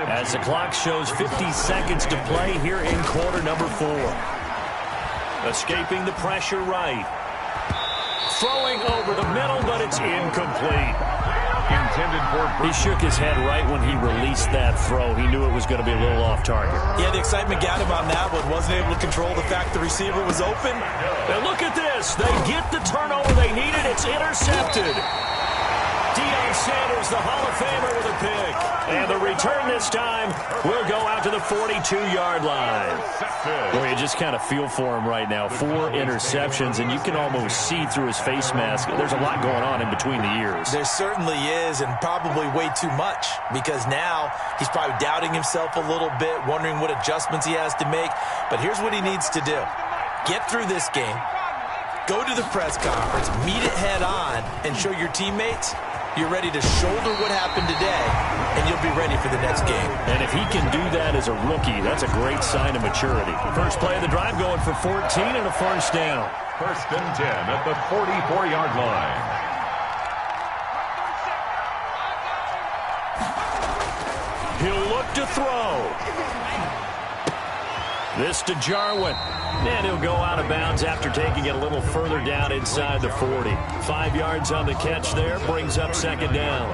as the clock shows 50 seconds to play here in quarter number 4. Escaping the pressure right. Throwing over the middle, but it's incomplete. He shook his head right when he released that throw. He knew it was going to be a little off target. Yeah, the excitement got him on that one. Wasn't able to control the fact the receiver was open. And look at this. They get the turnover they needed. It's intercepted. Deion Sanders, the Hall of Famer, with a pick. And the return this time will go out to the 42-yard line. Boy, you just kind of feel for him right now. 4 interceptions, and you can almost see through his face mask. There's a lot going on in between the ears. There certainly is, and probably way too much, because now he's probably doubting himself a little bit, wondering what adjustments he has to make. But here's what he needs to do. Get through this game, go to the press conference, meet it head on, and show your teammates you're ready to shoulder what happened today, and you'll be ready for the next game. And if he can do that as a rookie, that's a great sign of maturity. First play of the drive going for 14 and a 1st down. 1st and 10 at the 44-yard line. He'll look to throw. This to Jarwin. And he'll go out of bounds after taking it a little further down inside the 40. 5 yards on the catch there, brings up second down.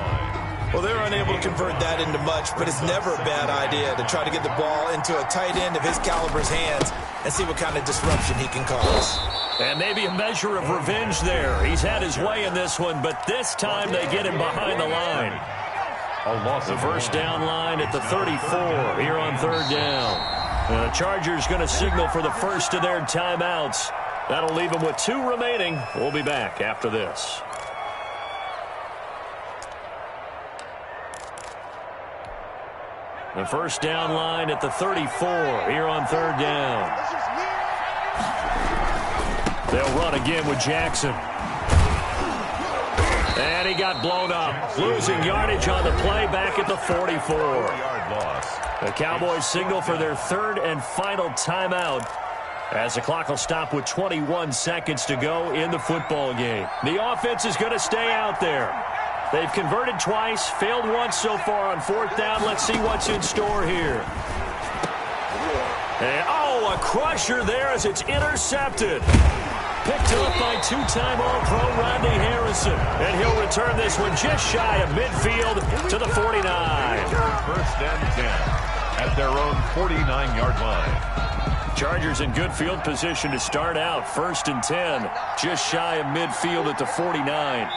Well, they're unable to convert that into much, but it's never a bad idea to try to get the ball into a tight end of his caliber's hands and see what kind of disruption he can cause. And maybe a measure of revenge there. He's had his way in this one, but this time they get him behind the line. The first down line at the 34 here on third down. And the Chargers going to signal for the first of their timeouts. That'll leave them with 2 remaining. We'll be back after this. The first down line at the 34 here on third down. They'll run again with Jackson. And he got blown up. Losing yardage on the play back at the 44. 4-yard loss. The Cowboys signal for their third and final timeout as the clock will stop with 21 seconds to go in the football game. The offense is going to stay out there. They've converted twice, failed once so far on fourth down. Let's see what's in store here. And, a crusher there as it's intercepted. Picked up by 2-time All-Pro Rodney Harrison. And he'll return this one just shy of midfield to the 49. First and 10 at their own 49-yard line. Chargers in good field position to start out. First and 10, just shy of midfield at the 49.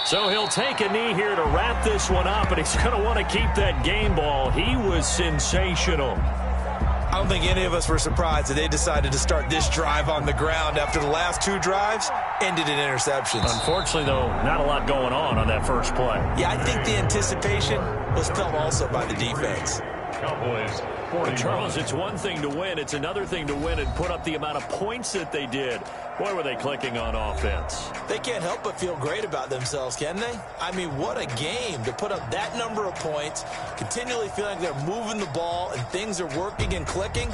So he'll take a knee here to wrap this one up, and he's going to want to keep that game ball. He was sensational. I don't think any of us were surprised that they decided to start this drive on the ground after the last 2 drives ended in interceptions. Unfortunately, though, not a lot going on that first play. Yeah, I think the anticipation was felt also by the defense. Cowboys, But Charles, it's one thing to win. It's another thing to win and put up the amount of points that they did. Boy, were they clicking on offense. They can't help but feel great about themselves, can they? I mean, what a game to put up that number of points, continually feeling like they're moving the ball and things are working and clicking.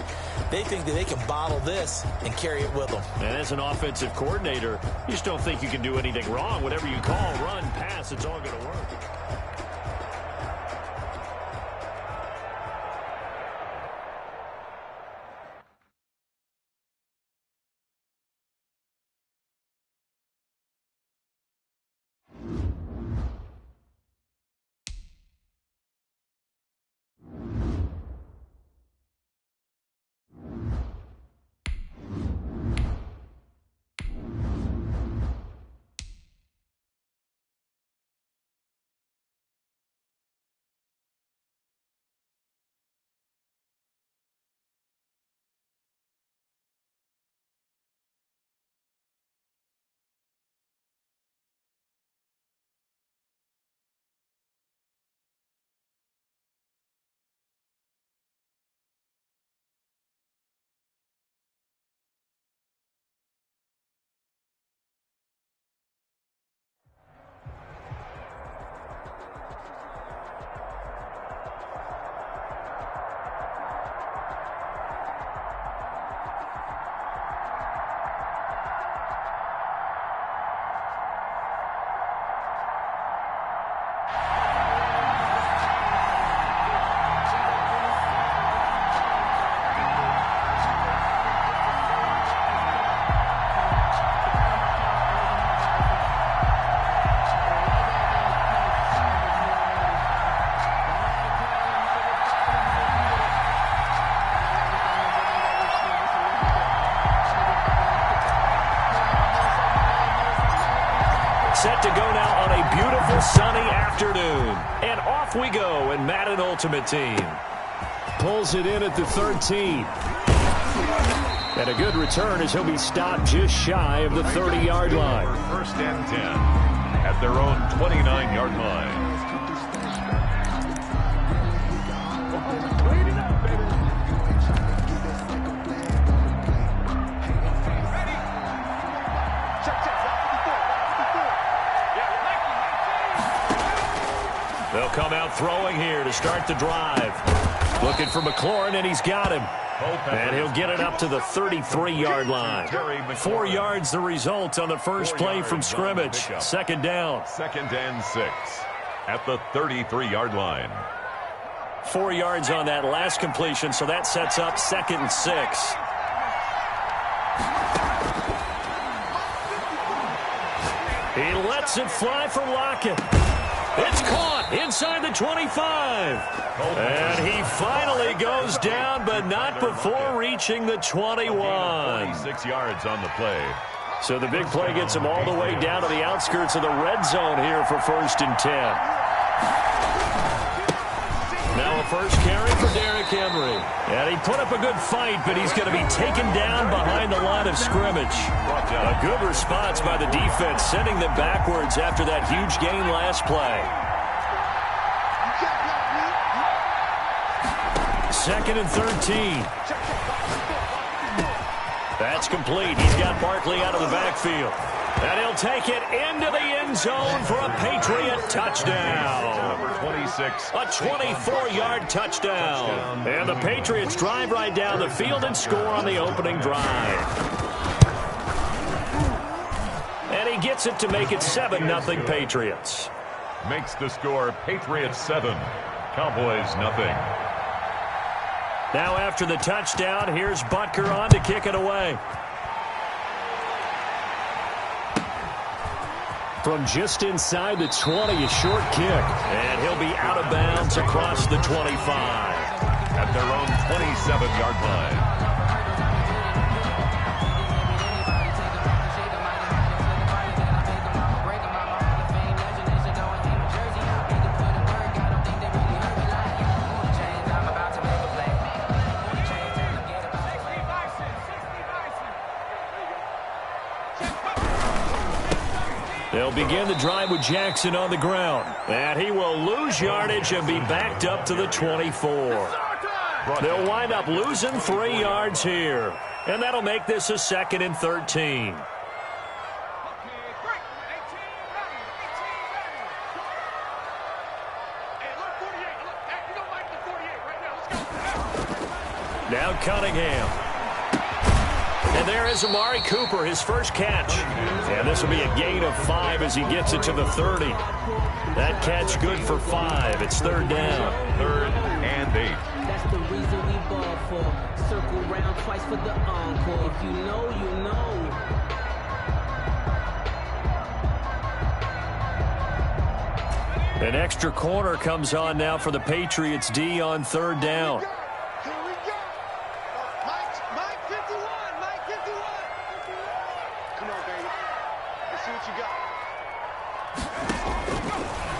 They think that they can bottle this and carry it with them. And as an offensive coordinator, you just don't think you can do anything wrong. Whatever you call, run, pass, it's all going to work. Set to go now on a beautiful sunny afternoon. And off we go in Madden Ultimate Team. Pulls it in at the 13. And a good return as he'll be stopped just shy of the 30-yard line. First and 10 at their own 29-yard line. They'll come out throwing here to start the drive. Looking for McLaurin, and he's got him. And he'll get it up to the 33-yard line. 4 yards the result on the first play from scrimmage. Second down. Second and 6 at the 33-yard line. 4 yards on that last completion, so that sets up 2nd and 6. He lets it fly for Lockett. It's caught inside the 25. And he finally goes down, but not before reaching the 21. 46 yards on the play. So the big play gets him all the way down to the outskirts of the red zone here for 1st and 10. Now a first carry for Derrick Henry. And he put up a good fight, but he's going to be taken down behind the line of scrimmage. A good response by the defense, sending them backwards after that huge gain last play. 2nd and 13. That's complete. He's got Barkley out of the backfield. And he'll take it into the end zone for a Patriot touchdown. Number 26. A 24-yard touchdown. And the Patriots drive right down the field and score on the opening drive. And he gets it to make it 7-0 Patriots. Makes the score Patriots 7, Cowboys nothing. Now after the touchdown, here's Butker on to kick it away. From just inside the 20, a short kick. And he'll be out of bounds across the 25. At their own 27-yard line. They'll begin the drive with Jackson on the ground. And he will lose yardage and be backed up to the 24. They'll wind up losing 3 yards here. And that'll make this a 2nd and 13. Now Cunningham. And there is Amari Cooper, his first catch. And this will be a gain of 5 as he gets it to the 30. That catch good for 5. It's 3rd down. 3rd and 8. That's the reason we ball for. Circle round twice for the encore. If you know, you know. An extra corner comes on now for the Patriots D on 3rd down.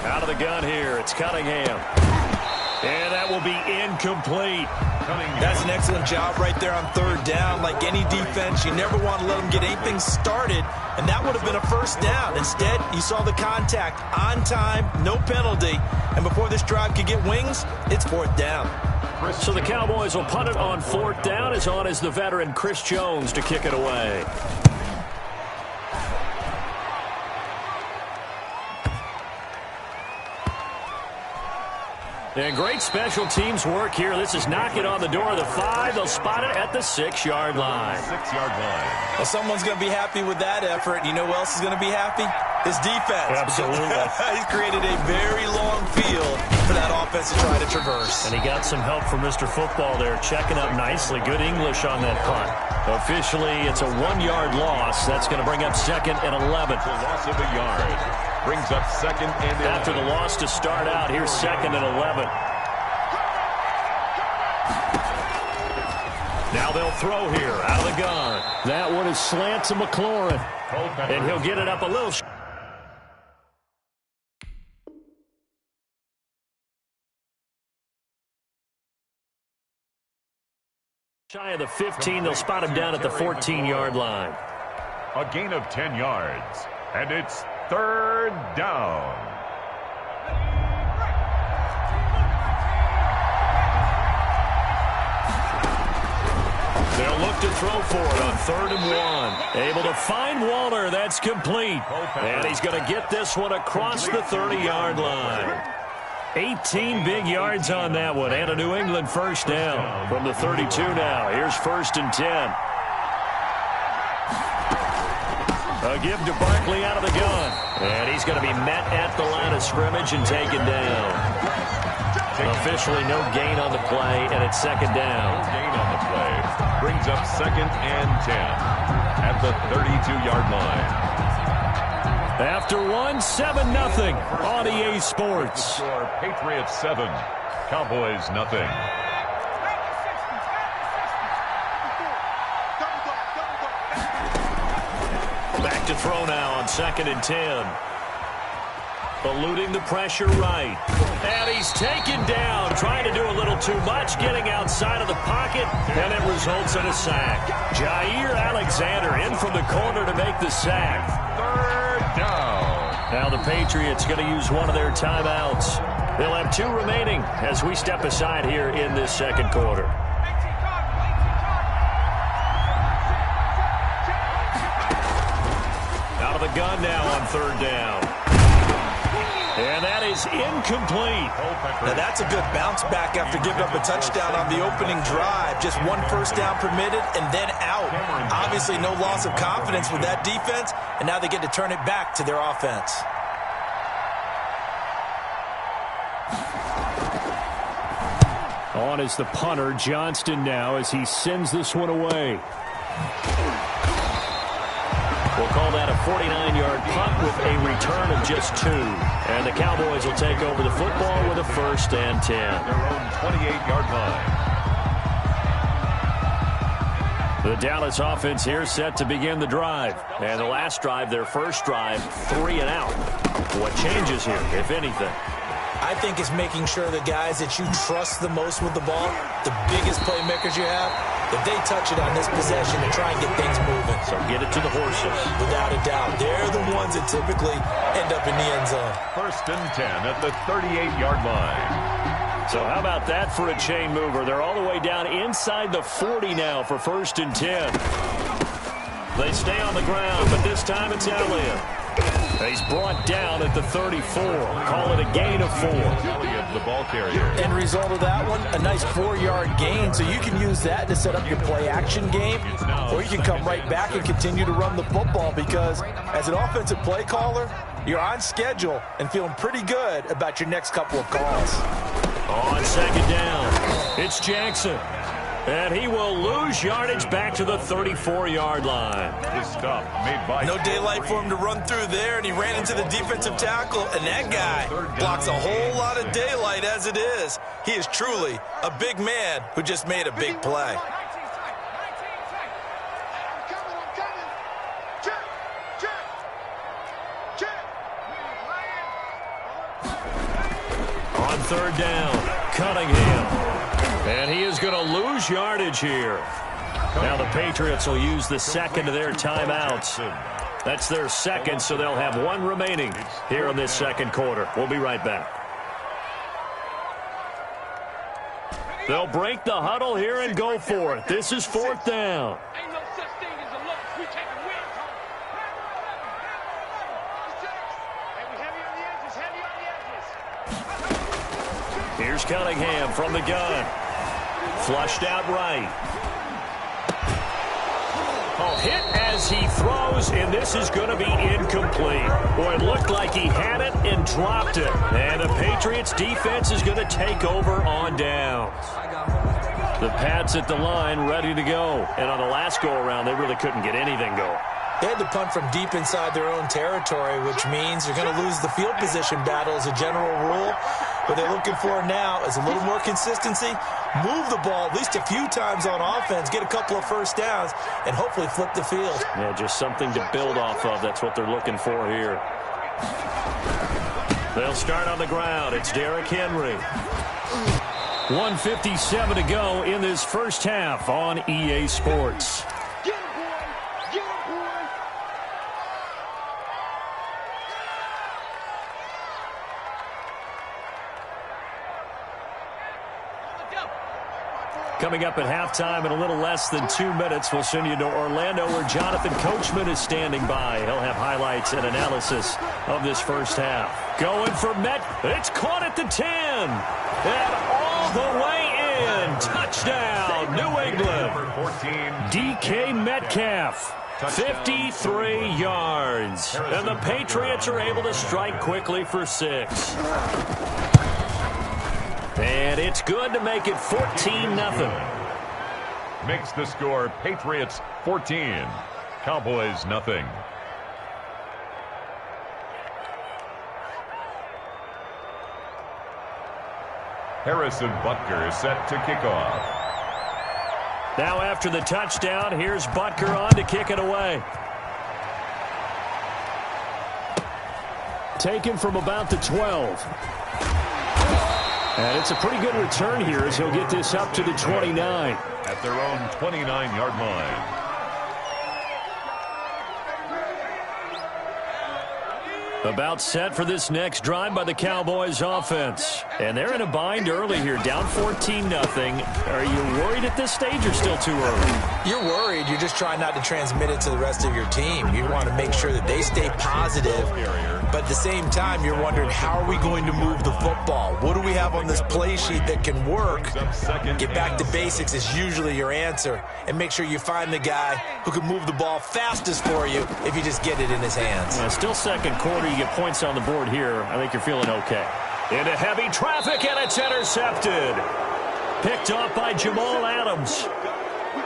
Out of the gun here, it's Cunningham. And that will be incomplete. That's an excellent job right there on 3rd down. Like any defense, you never want to let them get anything started, and that would have been a 1st down. Instead, you saw the contact on time, no penalty, and before this drive could get wings, it's 4th down. So the Cowboys will punt it on 4th down. As on is the veteran Chris Jones to kick it away. And great special teams work here. This is knock it on the door of the 5. They'll spot it at the 6-yard line. 6-yard line. Well, someone's going to be happy with that effort. You know who else is going to be happy? His defense. Absolutely. He's created a very long field for that offense to try to traverse. And he got some help from Mr. Football there, checking up nicely. Good English on that punt. Officially, it's a 1-yard loss. That's going to bring up 2nd and 11. The loss of a yard brings up 2nd and 11. After the loss to start out, here's 2nd and 11. Now they'll throw here out of the gun. That one is slant to McLaurin. And he'll get it up a little. Shy of the 15, they'll spot him down at the 14-yard line. A gain of 10 yards. And it's 3rd down. They'll look to throw for it on 3rd and 1. Able to find Waller. That's complete. And he's going to get this one across the 30-yard line. 18 big yards on that one, and a New England first down from the 32 now. Here's 1st and 10. A give to Barkley out of the gun. And he's going to be met at the line of scrimmage and taken down. Officially no gain on the play, and it's second down. No gain on the play. Brings up 2nd and 10 at the 32-yard line. After 7-0 on EA Sports. Score Patriots 7, Cowboys nothing. Back to throw now on 2nd and 10. Eluding the pressure right. And he's taken down, trying to do a little too much, getting outside of the pocket, and it results in a sack. Jair Alexander in from the corner to make the sack. 3rd down. Now the Patriots going to use one of their timeouts. They'll have 2 remaining as we step aside here in this second quarter. Out of the gun now on 3rd down. And that is incomplete. Now that's a good bounce back after giving up a touchdown on the opening drive. Just 1 first down permitted and then out. Obviously no loss of confidence with that defense, and now they get to turn it back to their offense. On is the punter, Johnston, now as he sends this one away. We'll call that a 49-yard punt with a return of just 2. And the Cowboys will take over the football with a 1st and 10. Their own 28-yard line. The Dallas offense here set to begin the drive. And the last drive, their first drive, 3 and out. What changes here, if anything? I think it's making sure the guys that you trust the most with the ball, the biggest playmakers you have, that they touch it on this possession to try and get things moving. So get it to the horses. Without a doubt. They're the ones that typically end up in the end zone. 1st and 10 at the 38-yard line. So how about that for a chain mover? They're all the way down inside the 40 now for 1st and 10. They stay on the ground, but this time it's Elliott. He's brought down at the 34. Call it a gain of 4. Elliott, the ball carrier. End result of that one, a nice 4-yard gain. So you can use that to set up your play-action game, or you can come right back and continue to run the football because as an offensive play caller, you're on schedule and feeling pretty good about your next couple of calls. On 2nd down, it's Jackson. And he will lose yardage back to the 34-yard line. Good stuff made by... No daylight for him to run through there, and he ran into the defensive tackle, and that guy blocks a whole lot of daylight as it is. He is truly a big man who just made a big play. On 3rd down, Cunningham. And he is going to lose yardage here. Now the Patriots will use the 2nd of their timeouts. That's their 2nd, so they'll have 1 remaining here in this second quarter. We'll be right back. They'll break the huddle here and go for it. This is 4th down. Ain't no such thing as a look. We taking wins home. Hey, we heavy on the edges, heavy on the edges. Here's Cunningham from the gun. Flushed out right. Oh, hit as he throws, and this is going to be incomplete. Boy, it looked like he had it and dropped it. And the Patriots defense is going to take over on downs. The Pats at the line ready to go. And on the last go-around, they really couldn't get anything going. They had to punt from deep inside their own territory, which means they're going to lose the field position battle as a general rule. What they're looking for now is a little more consistency, move the ball at least a few times on offense, get a couple of first downs, and hopefully flip the field. Yeah, just something to build off of. That's what they're looking for here. They'll start on the ground. It's Derrick Henry. 1:57 to go in this first half on EA Sports. Get him, boy. Get him, boy. Coming up at halftime in a little less than 2 minutes, we'll send you to Orlando where Jonathan Coachman is standing by. He'll have highlights and analysis of this first half. Going for Met. It's caught at the 10. And all the way in. Touchdown, New England. DK Metcalf. 53 yards. And the Patriots are able to strike quickly for 6. And it's good to make it 14-0. Makes the score Patriots 14, Cowboys nothing. Harrison Butker is set to kick off. Now after the touchdown, here's Butker on to kick it away. Taken from about the 12. And it's a pretty good return here as he'll get this up to the 29. At their own 29-yard line. About set for this next drive by the Cowboys offense. And they're in a bind early here, down 14-0. Are you worried at this stage or still too early? You're worried. You're just trying not to transmit it to the rest of your team. You want to make sure that they stay positive. But at the same time, you're wondering, how are we going to move the football? What do we have on this play sheet that can work? Get back to basics is usually your answer. And make sure you find the guy who can move the ball fastest for you if you just get it in his hands. Yeah, still second quarter. You get points on the board here. I think you're feeling okay. Into heavy traffic, and it's intercepted. Picked off by Jamal Adams.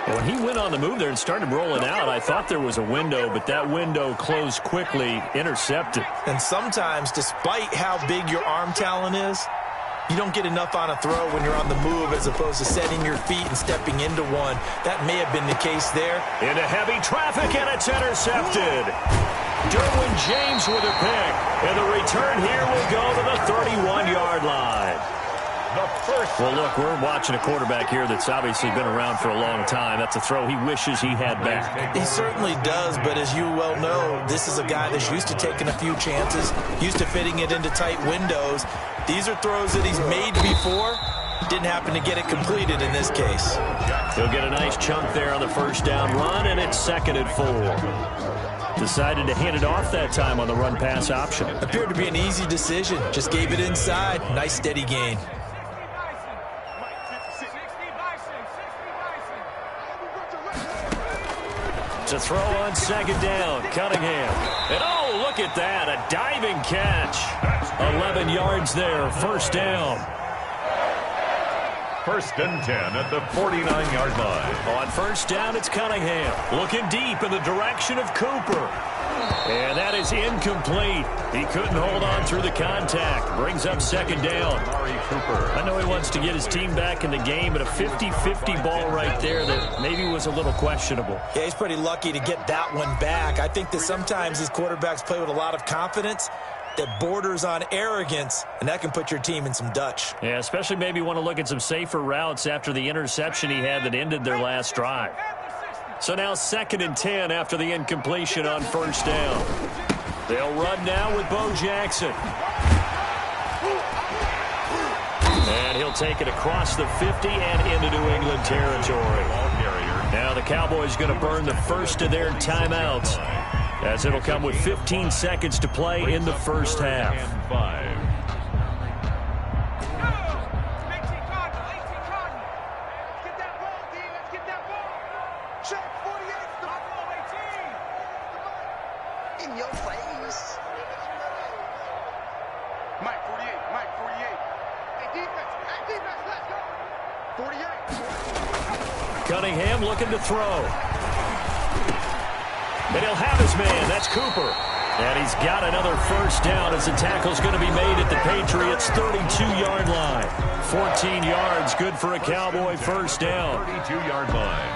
And when he went on the move there and started rolling out, I thought there was a window, but that window closed quickly, intercepted. And sometimes, despite how big your arm talent is, you don't get enough on a throw when you're on the move as opposed to setting your feet and stepping into one. That may have been the case there. Into heavy traffic, and it's intercepted. Derwin James with a pick. And the return here will go to the 31-yard line. Well, look, we're watching a quarterback here that's obviously been around for a long time. That's a throw he wishes he had back. He certainly does, but as you well know, this is a guy that's used to taking a few chances, used to fitting it into tight windows. These are throws that he's made before. Didn't happen to get it completed in this case. He'll get a nice chunk there on the first down run, and it's 2nd and 4. Decided to hand it off that time on the run-pass option. Appeared to be an easy decision. Just gave it inside. Nice steady gain. To throw on 2nd down, Cunningham. And oh, look at that, a diving catch. 11 yards there, 1st down. 1st and 10 at the 49-yard line. On 1st down, it's Cunningham. Looking deep in the direction of Cooper. And that is incomplete. He couldn't hold on through the contact. Brings up 2nd down. Amari Cooper. I know he wants to get his team back in the game, but a 50-50 ball right there that maybe was a little questionable. Yeah, he's pretty lucky to get that one back. I think that sometimes these quarterbacks play with a lot of confidence that borders on arrogance, and that can put your team in some Dutch. Yeah, especially maybe want to look at some safer routes after the interception he had that ended their last drive. So now 2nd and 10 after the incompletion on 1st down. They'll run now with Bo Jackson. And he'll take it across the 50 and into New England territory. Now the Cowboys going to burn the first of their timeouts, as it'll come with 15 seconds to play in the first half. In your face. Mike 48, Mike 48. Hey, defense, let's go. 48. Cunningham looking to throw. And he'll have his man. That's Cooper. And he's got another 1st down as the tackle's going to be made at the Patriots' 32-yard line. 14 yards, good for a Cowboy 1st down. 32-yard line.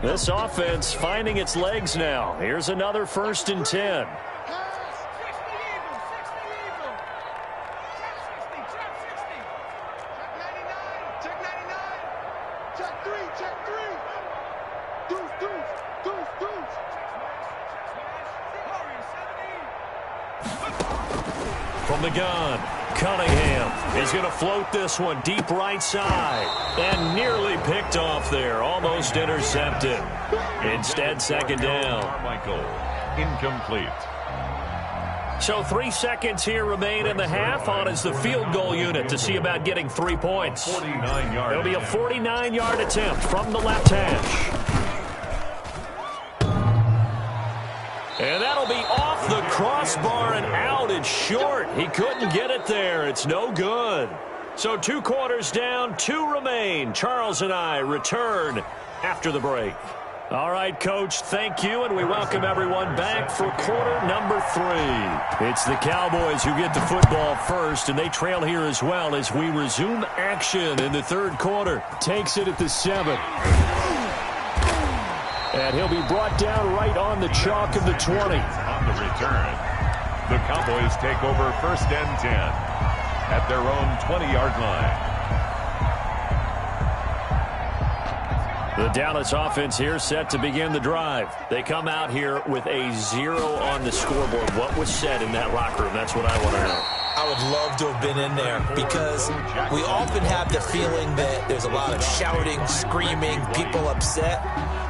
This offense finding its legs now. Here's another 1st and 10. From the gun, Cunningham is going to float this one deep right side. And nearly picked off there. Almost intercepted. Instead, 2nd down. Michael, incomplete. So 3 seconds here remain in the half. On is the field goal unit to see about getting 3 points. 49-yard. It'll be a 49-yard attempt from the left hash. And that'll be off the crossbar and and out. It's short. He couldn't get it there. It's no good. So 2 quarters down, 2 remain. Charles and I return after the break. All right, Coach, thank you, and we welcome everyone back for quarter number 3. It's the Cowboys who get the football first, and they trail here as well as we resume action in the 3rd quarter. Takes it at the 7. And he'll be brought down right on the chalk of the 20. On the return, the Cowboys take over 1st and 10 at their own 20-yard line. The Dallas offense here set to begin the drive. They come out here with a 0 on the scoreboard. What was said in that locker room? That's what I want to know. I would love to have been in there because we often have the feeling that there's a lot of shouting, screaming, people upset.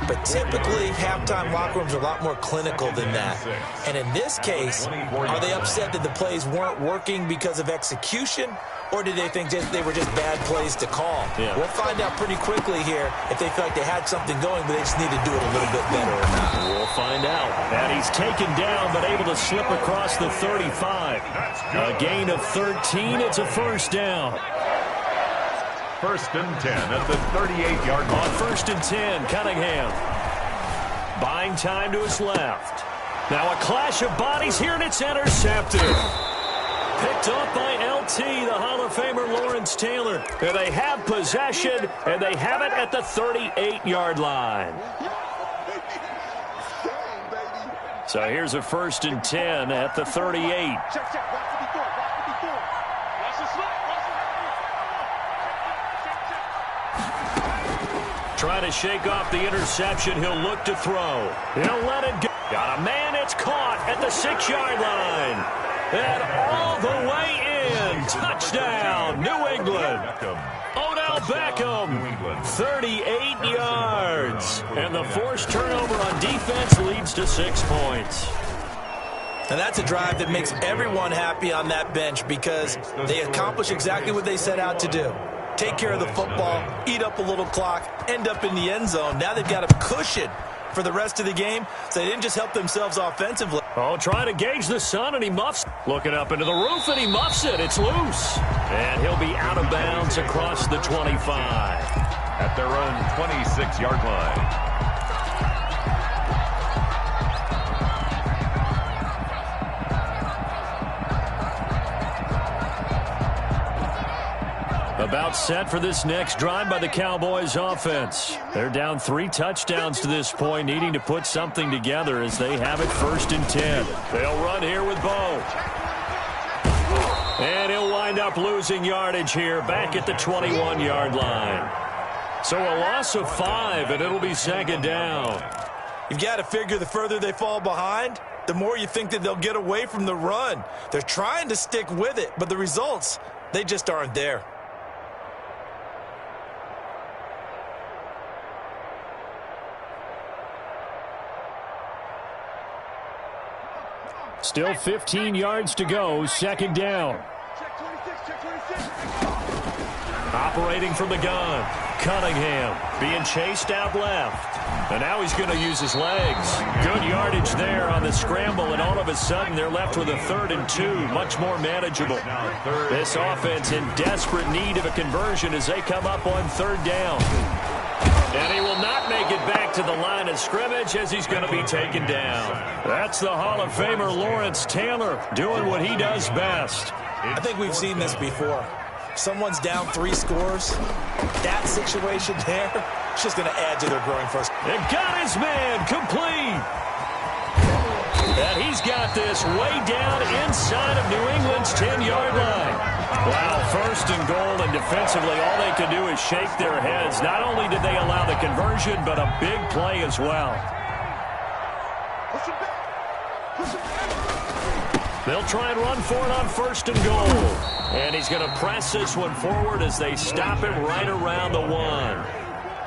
But typically, halftime locker rooms are a lot more clinical than that. And in this case, are they upset that the plays weren't working because of execution? Or did they think they were just bad plays to call? Yeah. We'll find out pretty quickly here if they feel like they had something going, but they just need to do it a little bit better or not. We'll find out. And he's taken down, but able to slip across the 35. A gain of 13. It's a 1st down. 1st and 10 at the 38-yard line. On 1st and 10, Cunningham. Buying time to his left. Now a clash of bodies here, and it's intercepted. Picked off by LT, the Hall of Famer Lawrence Taylor. And they have possession, and they have it at the 38-yard line. So here's a 1st and 10 at the 38. Check. Watch what he doing. Watch the slip. Trying to shake off the interception. He'll look to throw. He'll let it go. Got a man. It's caught at the 6-yard line. And all the way in. Touchdown, New England. Odell Beckham, 38 yards. And the forced turnover on defense leads to 6 points. And that's a drive that makes everyone happy on that bench because they accomplish exactly what they set out to do. Take care of the football, eat up a little clock, end up in the end zone. Now they've got a cushion for the rest of the game, so they didn't just help themselves offensively. Oh, trying to gauge the sun, and he muffs. Looking up into the roof, and he muffs it. It's loose. And he'll be out of bounds across the 25. At their own 26-yard line. About set for this next drive by the Cowboys offense. They're down 3 touchdowns to this point, needing to put something together as they have it 1st and 10. They'll run here with Bo. And he'll wind up losing yardage here back at the 21-yard line. So a loss of 5, and it'll be 2nd down. You've got to figure the further they fall behind, the more you think that they'll get away from the run. They're trying to stick with it, but the results, they just aren't there. Still 15 yards to go, 2nd down. Check 26. Operating from the gun, Cunningham being chased out left. And now he's going to use his legs. Good yardage there on the scramble, and all of a sudden they're left with a 3rd and 2, much more manageable. This offense in desperate need of a conversion as they come up on 3rd down. And he will not make it back to the line of scrimmage as he's going to be taken down. That's the Hall of Famer Lawrence Taylor doing what he does best. I think we've seen this before. Someone's down 3 scores. That situation there, it's just going to add to their growing frustration. And got his man complete. And he's got this way down inside of New England's 10-yard line. Wow, 1st and goal, and defensively all they can do is shake their heads. Not only did they allow the conversion, but a big play as well. They'll try and run for it on 1st and goal. And he's going to press this one forward as they stop him right around the 1.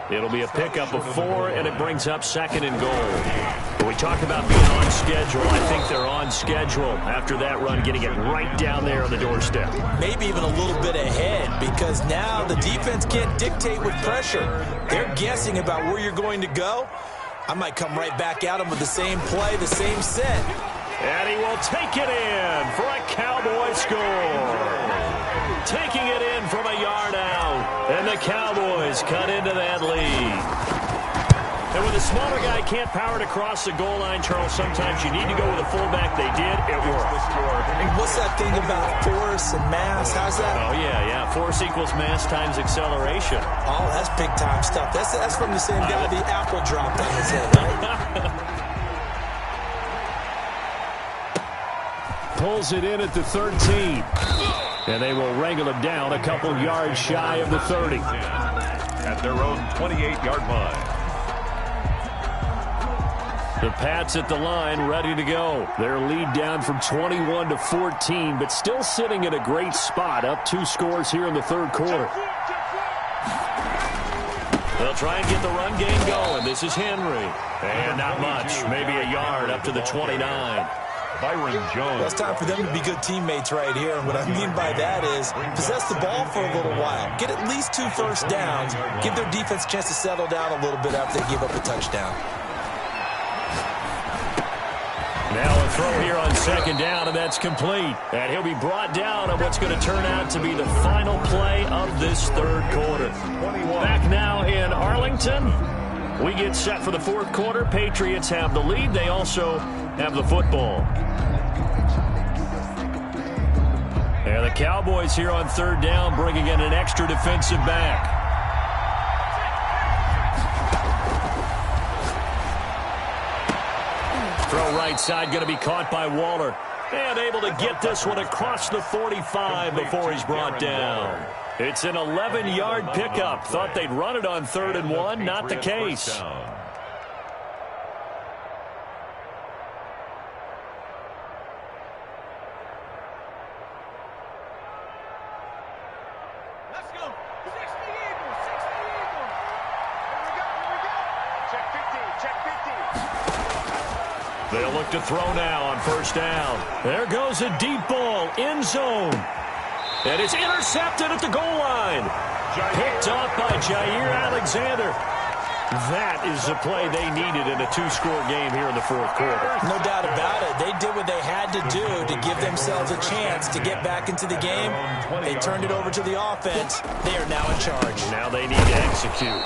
It'll be a pickup of 4, and it brings up 2nd and goal. But we talk about being on schedule. I think they're on schedule after that run, getting it right down there on the doorstep. Maybe even a little bit ahead because now the defense can't dictate with pressure. They're guessing about where you're going to go. I might come right back at them with the same play, the same set. And he will take it in for a Cowboy score. Taking it in from a yard out. And the Cowboys cut into that lead. And when the smaller guy can't power it across the goal line, Charles, sometimes you need to go with a fullback. They did. It worked. What's that thing about force and mass? How's that? Oh, yeah. Force equals mass times acceleration. Oh, that's big-time stuff. That's from the same guy the apple dropped on his head, right? Pulls it in at the 13. And they will wrangle him down a couple yards shy of the 30. At their own 28-yard line. The Pats at the line, ready to go. Their lead down from 21 to 14, but still sitting in a great spot, up 2 scores here in the third quarter. They'll try and get the run game going. This is Henry. And not much, maybe a yard up to the 29. Byron Jones. Well, it's time for them to be good teammates right here. And what I mean by that is possess the ball for a little while. Get at least 2 first downs. Give their defense a chance to settle down a little bit after they give up a touchdown. Now a throw here on second down, and that's complete. And he'll be brought down on what's going to turn out to be the final play of this third quarter. Back now in Arlington. We get set for the fourth quarter. Patriots have the lead. They also have the football. And the Cowboys here on third down, bringing in an extra defensive back. Throw right side, going to be caught by Waller. And able to get this one across the 45 before he's brought down. It's an 11-yard pickup. Thought they'd run it on 3rd and 1. Not the case. Let's go. 60 Eagles. 60 Eagles. Here we go. Check 15. Check 15. They'll look to throw now on first down. There goes a deep ball, end zone. And it's intercepted at the goal line. Picked off by Jair Alexander. That is the play they needed in a 2-score game here in the fourth quarter. No doubt about it. They did what they had to do to give themselves a chance to get back into the game. They turned it over to the offense. They are now in charge. Now they need to execute.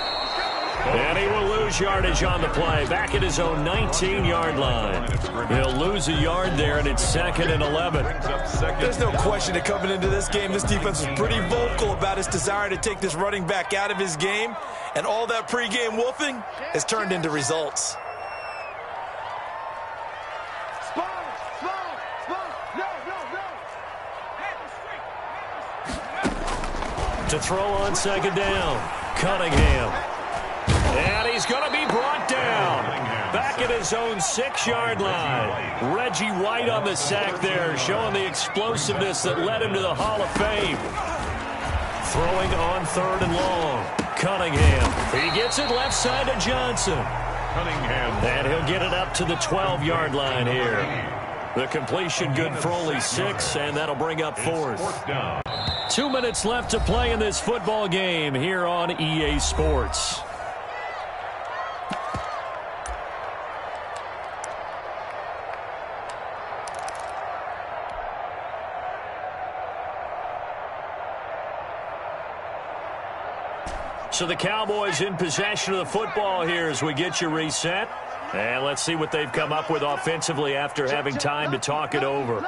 And he will lose yardage on the play. Back at his own 19-yard line. He'll lose a yard there, and it's 2nd and 11. There's no question that coming into this game, this defense was pretty vocal about its desire to take this running back out of his game. And all that pregame wolfing has turned into results. To throw on second down, Cunningham. And he's going to be brought down. Back at his own 6-yard line. Reggie White on the sack there, showing the explosiveness that led him to the Hall of Fame. Throwing on 3rd and long. Cunningham. He gets it left side to Johnson. Cunningham. And he'll get it up to the 12-yard line here. The completion good for only 6, and that'll bring up 4th. Down. 2 minutes left to play in this football game here on EA Sports. So the Cowboys in possession of the football here as we get you reset. And let's see what they've come up with offensively after having time to talk it over.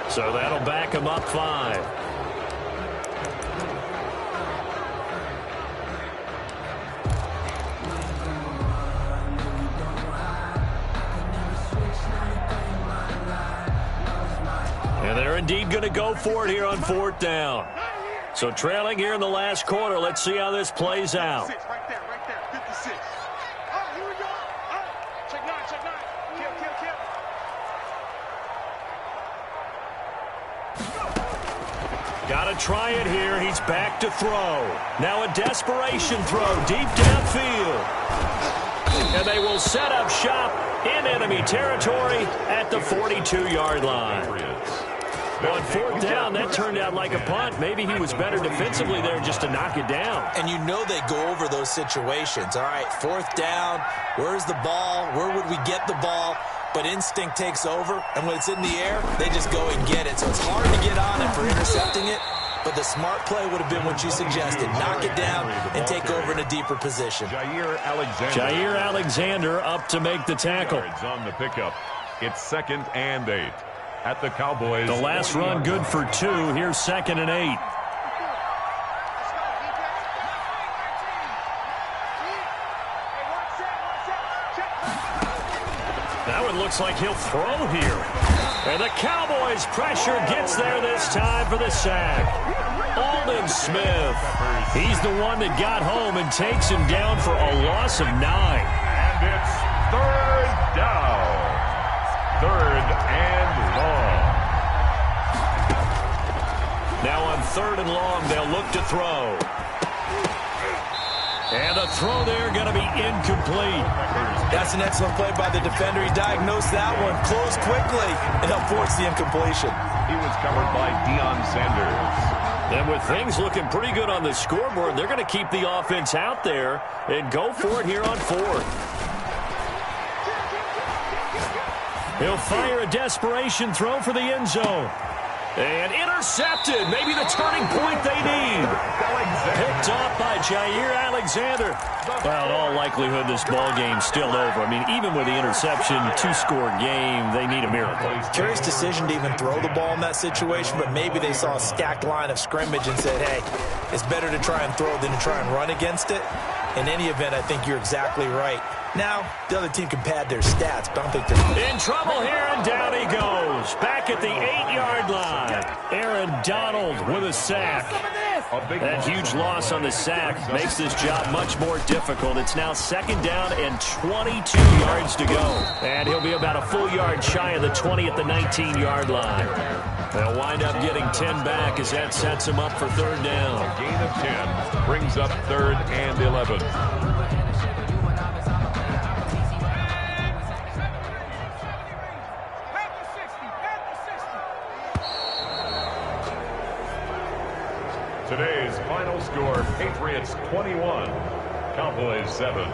So that'll back him up 5. And they're indeed going to go for it here on 4th down. So trailing here in the last quarter. Let's see how this plays out. Right there, 56. Oh, here we go. Oh, check 9, check 9. Kill. Got to try it here. He's back to throw. Now a desperation throw deep downfield. And they will set up shop in enemy territory at the 42-yard line. On fourth down, that turned out like a punt. Maybe he was better defensively there just to knock it down. And you know they go over those situations. All right, fourth down, where's the ball? Where would we get the ball? But instinct takes over, and when it's in the air, they just go and get it. So it's hard to get on it for intercepting it, but the smart play would have been what you suggested. Knock it down and take over in a deeper position. Jair Alexander up to make the tackle. On the pickup. It's 2nd and 8. At the Cowboys. The last run good for 2. Here's 2nd and 8. Now it looks like he'll throw here. And the Cowboys pressure gets there this time for the sack. Aldon Smith. He's the one that got home and takes him down for a loss of 9. And it's 3rd down. 3rd and long. Now on 3rd and long, they'll look to throw. And a throw there going to be incomplete. That's an excellent play by the defender. He diagnosed that one, closed quickly, and helped force the incompletion. He was covered by Deion Sanders. And with things looking pretty good on the scoreboard, they're going to keep the offense out there and go for it here on 4th. He'll fire a desperation throw for the end zone. And intercepted. Maybe the turning point they need. Picked off by Jair Alexander. Well, in all likelihood, this ball game's still over. I mean, even with the interception, 2-score game, they need a miracle. Curious decision to even throw the ball in that situation, but maybe they saw a stacked line of scrimmage and said, hey, it's better to try and throw than to try and run against it. In any event, I think you're exactly right. Now, the other team can pad their stats, but I don't think they're in trouble here, and down he goes. Back at the 8-yard line. Aaron Donald with a sack. That huge loss on the sack makes this job much more difficult. It's now 2nd down and 22 yards to go. And he'll be about a full yard shy of the 20 at the 19-yard line. They'll wind up getting 10 back as that sets him up for 3rd down. A gain of 10 brings up 3rd and 11. Today's final score, Patriots 21, Cowboys 7.